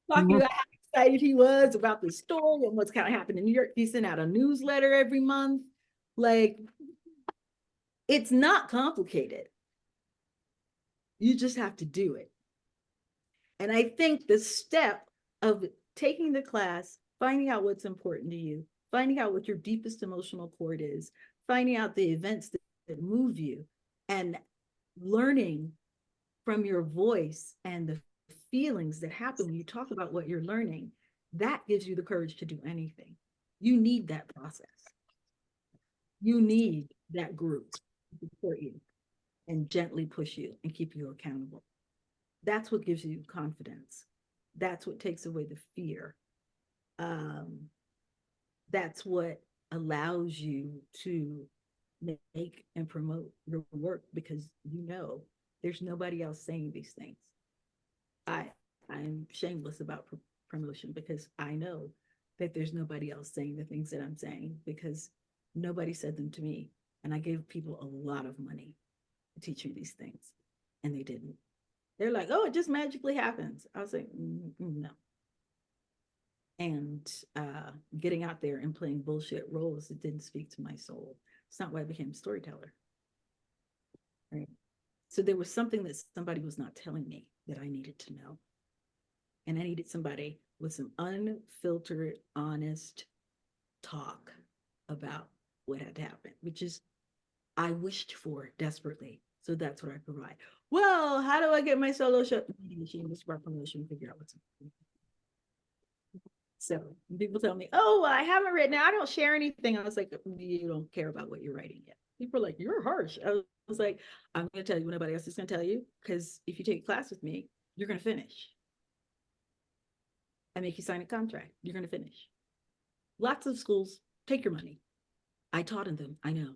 talking about how excited he was about the story and what's kind of happened in New York. He sent out a newsletter every month. Like, it's not complicated. You just have to do it. And I think the step of taking the class, finding out what's important to you, finding out what your deepest emotional cord is, finding out the events that move you, and learning from your voice and the feelings that happen when you talk about what you're learning, that gives you the courage to do anything. You need that process. You need that group to support you and gently push you and keep you accountable. That's what gives you confidence. That's what takes away the fear. That's what allows you to make and promote your work, because you know there's nobody else saying these things. I'm shameless about promotion because I know that there's nobody else saying the things that I'm saying, because nobody said them to me. And I gave people a lot of money to teach me these things, and they didn't. They're like, oh, it just magically happens. I was like, no. And getting out there and playing bullshit roles that didn't speak to my soul. It's not why I became a storyteller. Right? So there was something that somebody was not telling me that I needed to know. And I needed somebody with some unfiltered, honest talk about what had happened, which is I wished for desperately. So that's what I provide. Well, how do I get my solo show? Shameless promotion, figure out what's important. So people tell me, oh, well, I haven't written it. I don't share anything. I was like, you don't care about what you're writing yet. People are like, you're harsh. I was like, I'm going to tell you what nobody else is going to tell you, because if you take a class with me, you're going to finish. I make you sign a contract. You're going to finish. Lots of schools take your money. I taught in them, I know,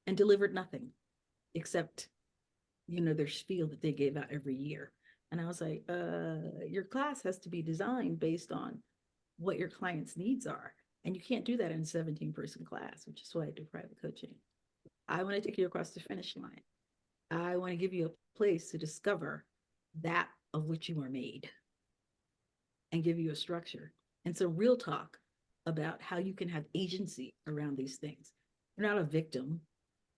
and delivered nothing except, their spiel that they gave out every year. And I was like, your class has to be designed based on what your client's needs are. And you can't do that in a 17-person class, which is why I do private coaching. I want to take you across the finish line. I want to give you a place to discover that of which you are made and give you a structure. And so real talk about how you can have agency around these things. You're not a victim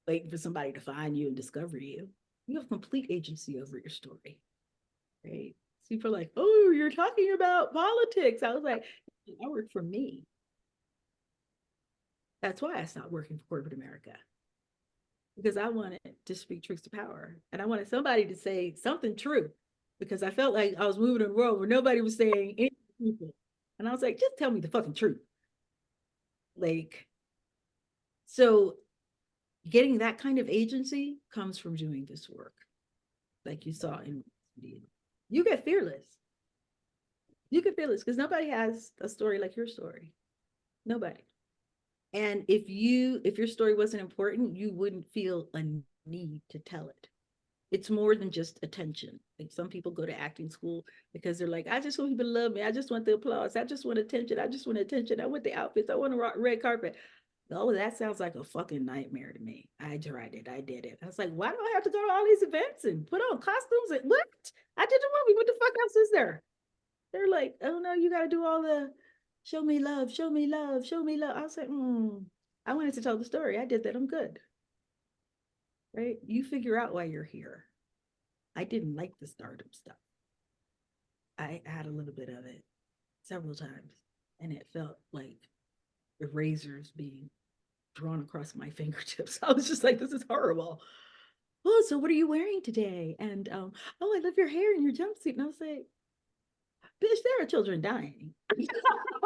waiting for somebody to find you and discover you. You have complete agency over your story, right? People are like, oh, you're talking about politics. I was like, I work for me. That's why I stopped working for corporate America, because I wanted to speak truth to power. And I wanted somebody to say something true, because I felt like I was moving in a world where nobody was saying anything. And I was like, just tell me the fucking truth. Like, So getting that kind of agency comes from doing this work, like you saw in you get fearless. You get fearless because nobody has a story like your story. Nobody. And if your story wasn't important, you wouldn't feel a need to tell it. It's more than just attention. Like some people go to acting school because they're like, I just want people to love me. I just want the applause. I just want attention. I just want attention. I want the outfits. I want a red carpet. Oh, that sounds like a fucking nightmare to me. I tried it. I did it. I was like, why do I have to go to all these events and put on costumes and what? I did the movie. What the fuck else is there? They're like, oh no, you got to do all the show me love, show me love, show me love. I was like, I wanted to tell the story. I did that. I'm good. Right? You figure out why you're here. I didn't like the stardom stuff. I had a little bit of it several times, and it felt like erasers being drawn across my fingertips. I was just like, this is horrible. Oh, so what are you wearing today? And oh, I love your hair and your jumpsuit. And I was like, bitch, there are children dying.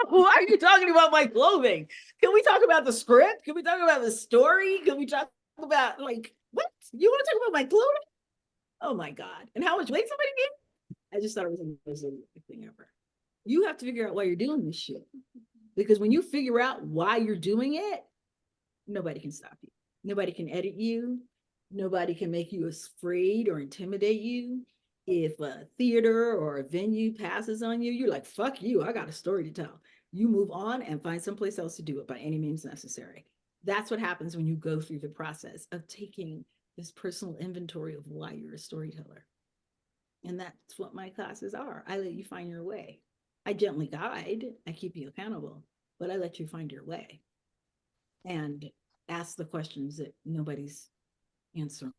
Why are you talking about my clothing? Can we talk about the script? Can we talk about the story? Can we talk about like what? You want to talk about my clothing? Oh my God. And how much weight somebody gained? I just thought it was the most thing ever. You have to figure out why you're doing this shit. Because when you figure out why you're doing it, nobody can stop you. Nobody can edit you. Nobody can make you afraid or intimidate you. If a theater or a venue passes on you, you're like, fuck you, I got a story to tell. You move on and find someplace else to do it by any means necessary. That's what happens when you go through the process of taking this personal inventory of why you're a storyteller. And that's what my classes are. I let you find your way. I gently guide, I keep you accountable, but I let you find your way and ask the questions that nobody's answering.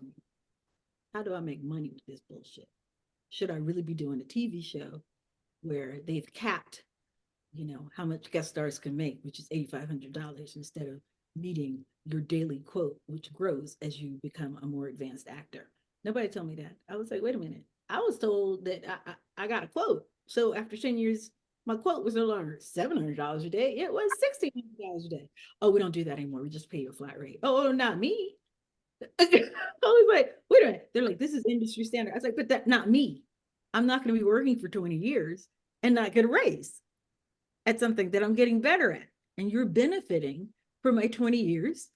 How do I make money with this bullshit? Should I really be doing a TV show where they've capped, how much guest stars can make, which is $8,500, instead of meeting your daily quote, which grows as you become a more advanced actor? Nobody told me that. I was like, wait a minute. I was told that I got a quote. So after 10 years, my quote was no longer $700 a day. It was $1,600 a day. Oh, we don't do that anymore. We just pay you a flat rate. Oh, not me. I was like, wait a minute. They're like, this is industry standard. I was like, but that's not me. I'm not going to be working for 20 years and not get a raise at something that I'm getting better at. And you're benefiting from my 20 years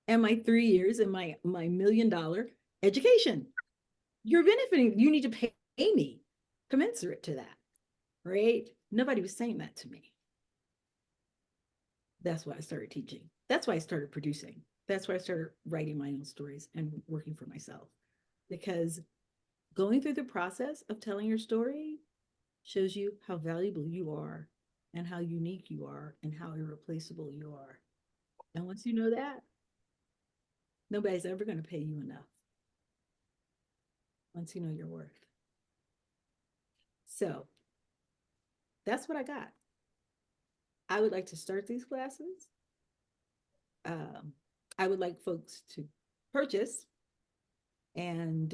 and my 3 years and my $1 million education. You're benefiting. You need to pay me commensurate to that, right? Nobody was saying that to me. That's why I started teaching. That's why I started producing. That's why I started writing my own stories and working for myself. Because going through the process of telling your story shows you how valuable you are and how unique you are and how irreplaceable you are. And once you know that, nobody's ever going to pay you enough. Once you know your worth. So that's what I got. I would like to start these classes. I would like folks to purchase and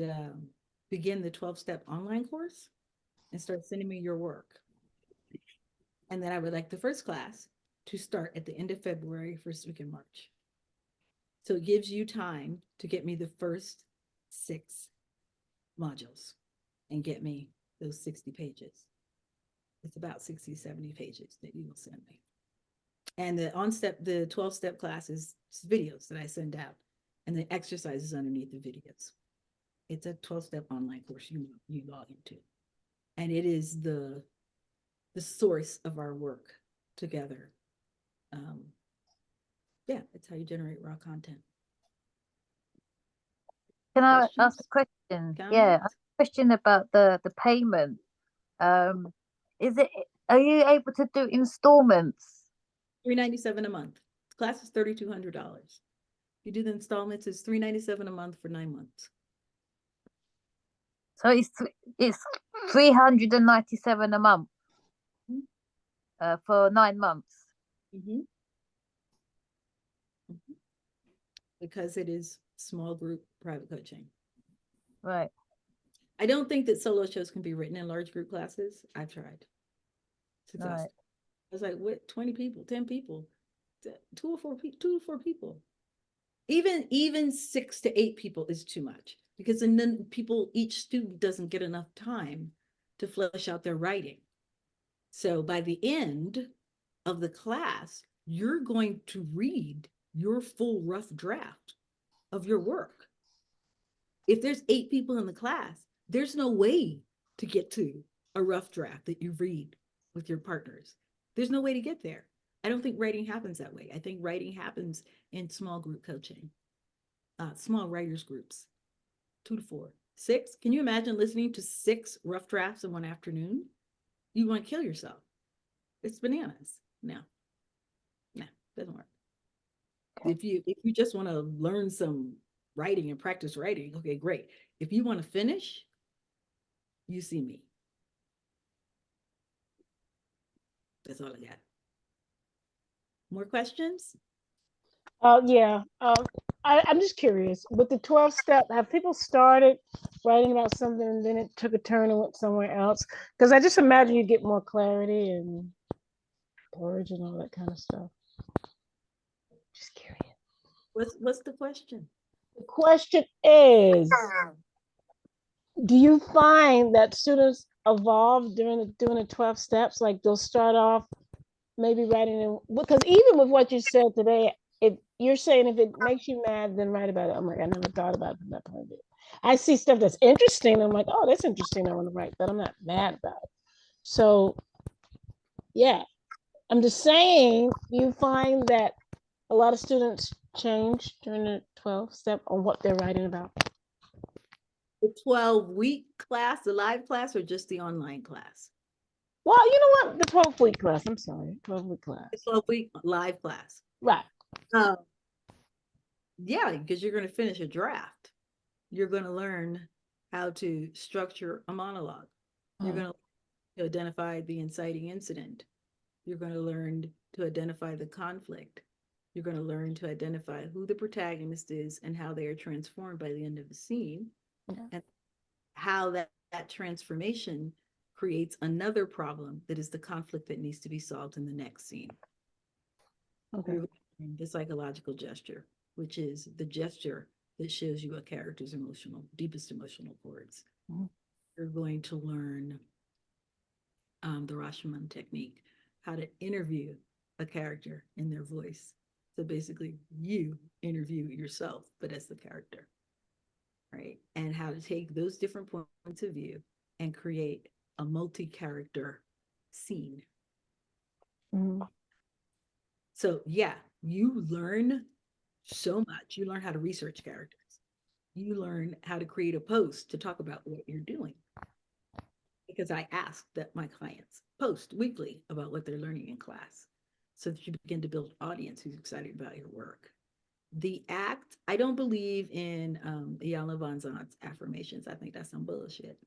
begin the 12-step online course and start sending me your work. And then I would like the first class to start at the end of February, first week in March. So it gives you time to get me the first 6 modules and get me those 60 pages. It's about 60, 70 pages that you will send me. And the 12-step classes, videos that I send out, and the exercises underneath the videos. It's a 12-step online course you log into. And it is the source of our work together. Yeah, it's how you generate raw content. Can I Questions? ask a question? Comments? Yeah, a question about the payment. Are you able to do installments? $397 a month. Class is $3,200. You do the installments, it's $397 a month for 9 months. So it's 397 a month for 9 months. Mm-hmm. Mm-hmm. Because it is small group private coaching. Right. I don't think that solo shows can be written in large group classes. I've tried. It's exhausting. Right. I was like, what, 20 people, 10 people, 2 or 4 people. Even 6 to 8 people is too much, because then each student doesn't get enough time to flesh out their writing. So by the end of the class, you're going to read your full rough draft of your work. If there's 8 people in the class, there's no way to get to a rough draft that you read with your partners. There's no way to get there. I don't think writing happens that way. I think writing happens in small group coaching, small writers groups, 2 to 4, 6. Can you imagine listening to 6 rough drafts in one afternoon? You want to kill yourself. It's bananas. No, doesn't work. Okay. If you just want to learn some writing and practice writing, okay, great. If you want to finish, you see me. That's all I got. More questions? Yeah. I'm just curious. With the 12 step, have people started writing about something and then it took a turn and went somewhere else? Because I just imagine you get more clarity and courage and all that kind of stuff. Just curious. What's the question? The question is, do you find that students evolve during the 12 steps? Like they'll start off maybe writing in, because even with what you said today, if you're saying if it makes you mad, then write about it. I'm like, I never thought about it from that point of view. I see stuff that's interesting. I'm like, oh, that's interesting. I want to write, but I'm not mad about it. So yeah, I'm just saying, you find that a lot of students change during the 12 step on what they're writing about. The 12-week class, the live class, or just the online class? Well, you know what? The 12-week class. I'm sorry, 12-week class. The 12-week live class. Right. Yeah, because you're going to finish a draft. You're going to learn how to structure a monologue. You're going to identify the inciting incident. You're going to learn to identify the conflict. You're going to learn to identify who the protagonist is and how they are transformed by the end of the scene, and how that transformation creates another problem that is the conflict that needs to be solved in the next scene. Okay. The psychological gesture, which is the gesture that shows you a character's deepest emotional chords. Mm-hmm. You're going to learn the Rashomon technique, how to interview a character in their voice. So basically, you interview yourself, but as the character, right? And how to take those different points of view and create a multi-character scene. Mm-hmm. So yeah, you learn so much. You learn how to research characters. You learn how to create a post to talk about what you're doing. Because I ask that my clients post weekly about what they're learning in class, so that you begin to build an audience who's excited about your work. The act, I don't believe in Iyanla Vanzant's affirmations. I think that's some bullshit.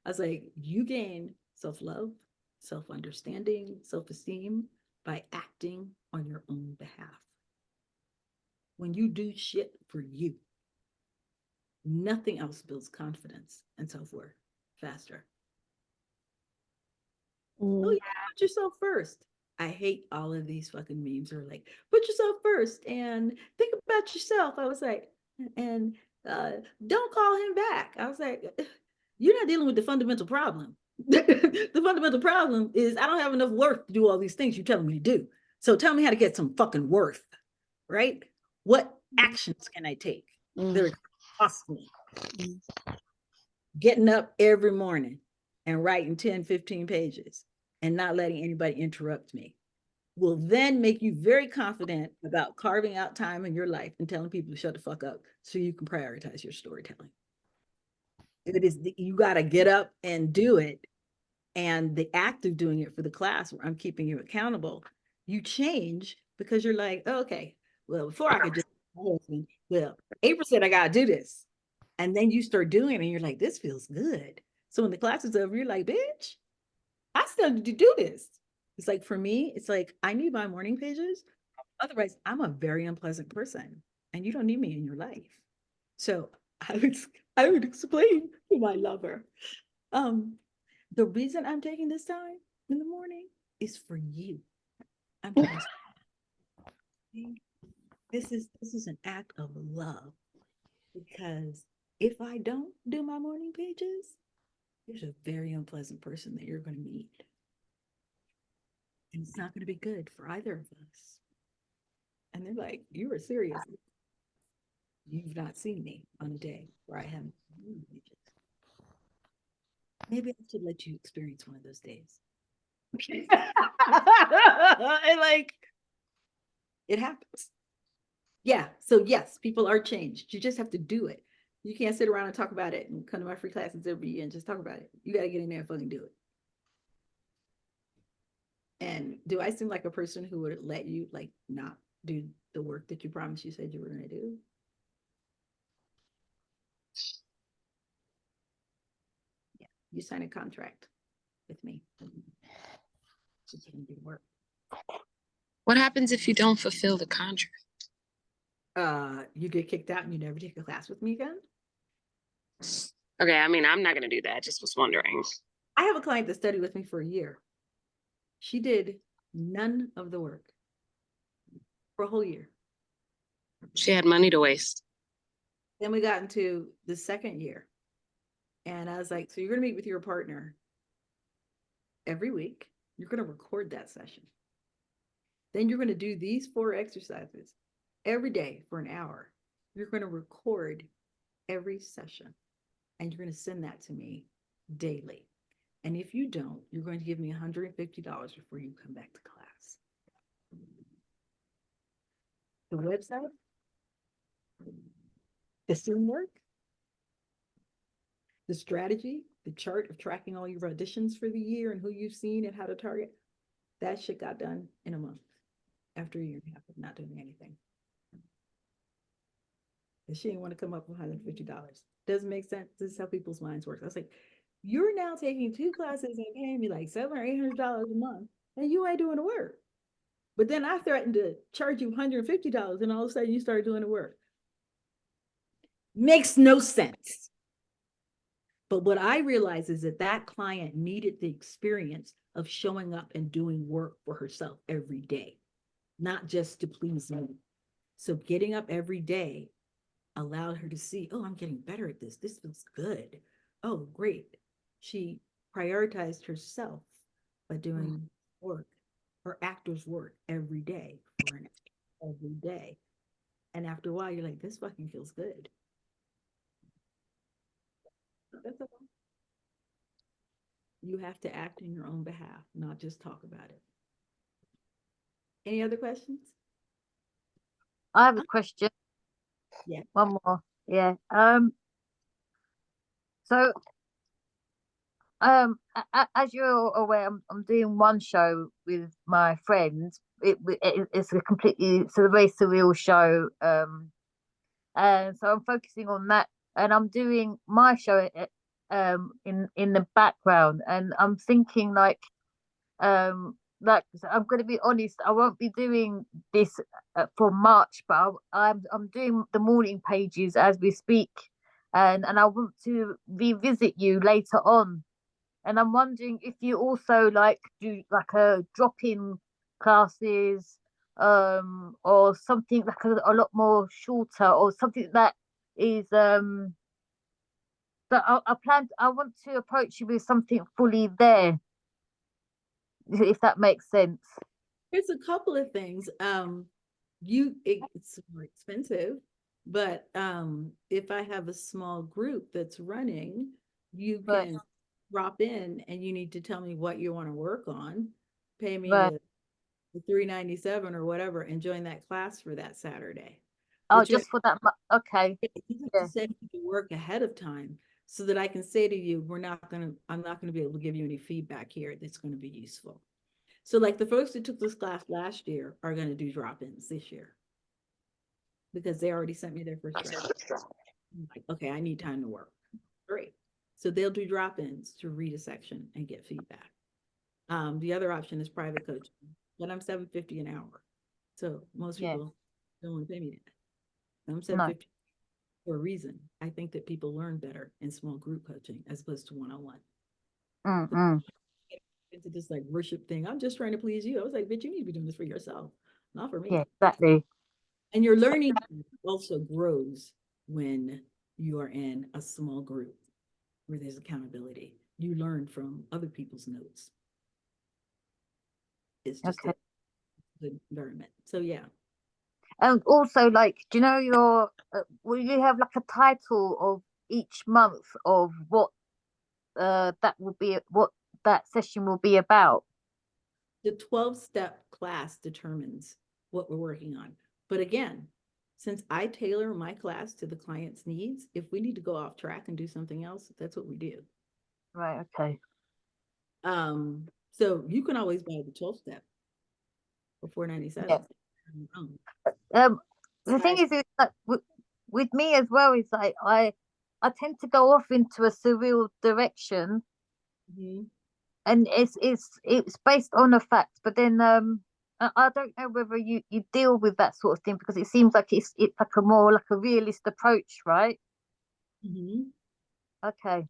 I was like, you gain self-love, self-understanding, self-esteem by acting on your own behalf. When you do shit for you, nothing else builds confidence and self-worth faster. Oh yeah, put yourself first. I hate all of these fucking memes are like, put yourself first and think about yourself. I was like, and don't call him back. I was like, you're not dealing with the fundamental problem. The fundamental problem is I don't have enough worth to do all these things you're telling me to do. So tell me how to get some fucking worth, right? What actions can I take that are cost me? Getting up every morning and writing 10, 15 pages and not letting anybody interrupt me will then make you very confident about carving out time in your life and telling people to shut the fuck up so you can prioritize your storytelling. It is, you got to get up and do it. And the act of doing it for the class where I'm keeping you accountable, you change because you're like, oh, okay, well, before I could just, well, April said I got to do this. And then you start doing it and you're like, this feels good. So when the class is over, you're like, bitch, I still need to do this. It's like, for me, it's like, I need my morning pages. Otherwise, I'm a very unpleasant person and you don't need me in your life. So I would explain to my lover, the reason I'm taking this time in the morning is for you. I'm doing this. this is an act of love, because if I don't do my morning pages, there's a very unpleasant person that you're going to meet. And it's not going to be good for either of us. And they're like, you are serious. You've not seen me on a day where I haven't done morning pages. Maybe I should let you experience one of those days. And like, it happens. Yeah. So yes, people are changed. You just have to do it. You can't sit around and talk about it and come to my free classes every year and just talk about it. You got to get in there and fucking do it. And do I seem like a person who would let you like not do the work that you promised you said you were going to do? Yeah. You sign a contract with me. Just gonna do work. What happens if you don't fulfill the contract? You get kicked out and you never take a class with me again. Okay, I mean, I'm not gonna do that. Just was wondering. I have a client that studied with me for a year. She did none of the work for a whole year. She had money to waste. Then we got into the second year. And I was like, so you're going to meet with your partner every week. You're going to record that session. Then you're going to do these 4 exercises every day for an hour. You're going to record every session. And you're going to send that to me daily. And if you don't, you're going to give me $150 before you come back to class. The website, the Zoom work, the strategy, the chart of tracking all your auditions for the year and who you've seen and how to target, that shit got done in a month after a year and a half of not doing anything. And she didn't want to come up with $150. Doesn't make sense. This is how people's minds work. I was like, you're now taking 2 classes and paying me like $700 or $800 a month, and you ain't doing the work. But then I threatened to charge you $150, and all of a sudden you start doing the work. Makes no sense. But what I realized is that that client needed the experience of showing up and doing work for herself every day, not just to please me. So getting up every day allowed her to see, oh, I'm getting better at this. This feels good. Oh, great. She prioritized herself by doing work, her actor's work every day for an hour every day. And after a while, you're like, this fucking feels good. That's all. You have to act in your own behalf, not just talk about it. Any other questions? I have a question. Yeah. One more. Yeah. So as you're aware, I'm doing one show with my friends. It's a very surreal show. And so I'm focusing on that, and I'm doing my show in the background, and I'm thinking like I'm going to be honest, I won't be doing this for March, but I'm doing the morning pages as we speak, and I want to revisit you later on. And I'm wondering if you also like do like a drop-in classes, or something like a lot more shorter, or something that is that I want to approach you with something fully there, if that makes sense. There's a couple of things. It's more expensive, but if I have a small group that's running, you Right. can drop in and you need to tell me what you want to work on, pay me Right. the $397 or whatever, and join that class for that Saturday. Oh, But you just for that. Okay. you have Yeah. to send me the work ahead of time so that I can say to you, I'm not gonna be able to give you any feedback here that's going to be useful. So like the folks that took this class last year are going to do drop-ins this year because they already sent me their first draft. I'm like, okay, I need time to work. Great. So they'll do drop-ins to read a section and get feedback. The other option is private coaching, but I'm $750 an hour. So most Yeah. people don't want to pay me that. I'm No. $750 for a reason. I think that people learn better in small group coaching as opposed to one-on-one. Into this like worship thing. I'm just trying to please you. I was like, bitch, you need to be doing this for yourself, not for me. Yeah, exactly. And your learning also grows when you are in a small group where there's accountability. You learn from other people's notes. It's just Okay. a good environment. So yeah. And also, like, do you know your? Will you have like a title of each month of what that will be, what that session will be about? The 12-step class determines what we're working on. But again, since I tailor my class to the client's needs, if we need to go off track and do something else, that's what we do. Right. Okay. So you can always buy the 12-step for $4.97. Yeah. The thing is that with me as well is like I tend to go off into a surreal direction, Mhm. and it's based on a fact, but then I don't know whether you deal with that sort of thing, because it seems like it's like a more like a realist approach, right? Mhm. Okay.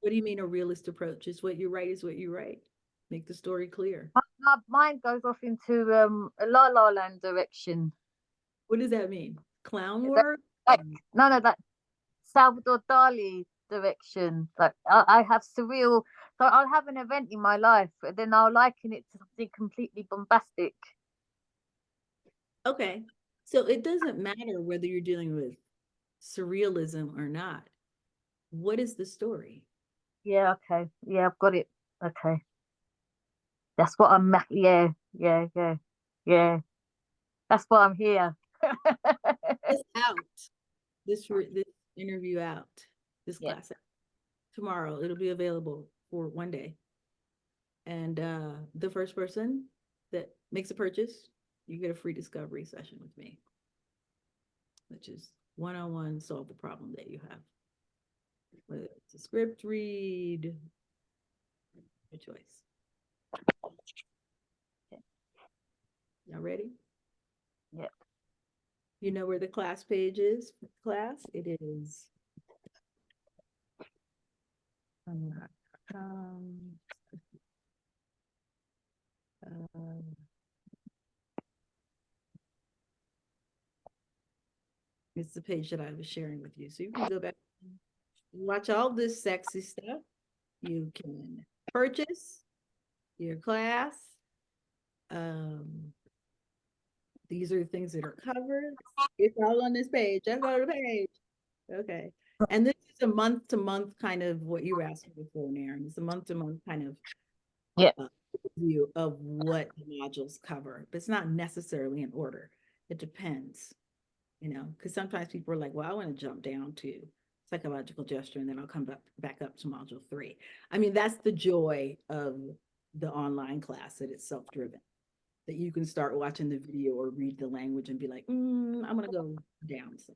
What do you mean a realist approach? Is what you write is what you write. Make the story clear. My mind goes off into a La La Land direction. What does that mean? Clown That- work? Like, no, that Salvador Dali direction. Like I have surreal, so I'll have an event in my life, and then I'll liken it to something completely bombastic. Okay. So it doesn't matter whether you're dealing with surrealism or not. What is the story? Yeah, okay. Yeah, I've got it. Okay. That's what I'm yeah, yeah, yeah, yeah. That's why I'm here. It's out. This interview out. This Yeah. class out. Tomorrow. It'll be available for one day. And the first person that makes a purchase, you get a free discovery session with me, which is one-on-one solve the problem that you have. Whether it's a script read, your choice. Y'all ready? Yeah. You know where the class page is for class? It is it's the page that I was sharing with you. So you can go back and watch all this sexy stuff. You can purchase your class. These are the things that are covered. It's all on this page. That's on the page. Okay. And this is a month-to-month kind of what you were asking before, Naren. It's a month-to-month kind of Yeah. view of what the modules cover, but it's not necessarily in order. It depends, because sometimes people are like, well, I want to jump down to psychological gesture and then I'll come back up to module 3. I mean, that's the joy of the online class, that it's self-driven, that you can start watching the video or read the language and be like, I'm going to go down some.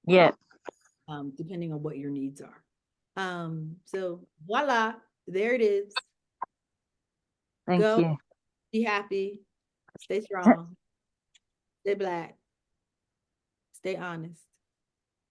Yeah. Depending on what your needs are. So voila, there it is. Thank Go, you. be happy, stay strong, stay Black, stay honest.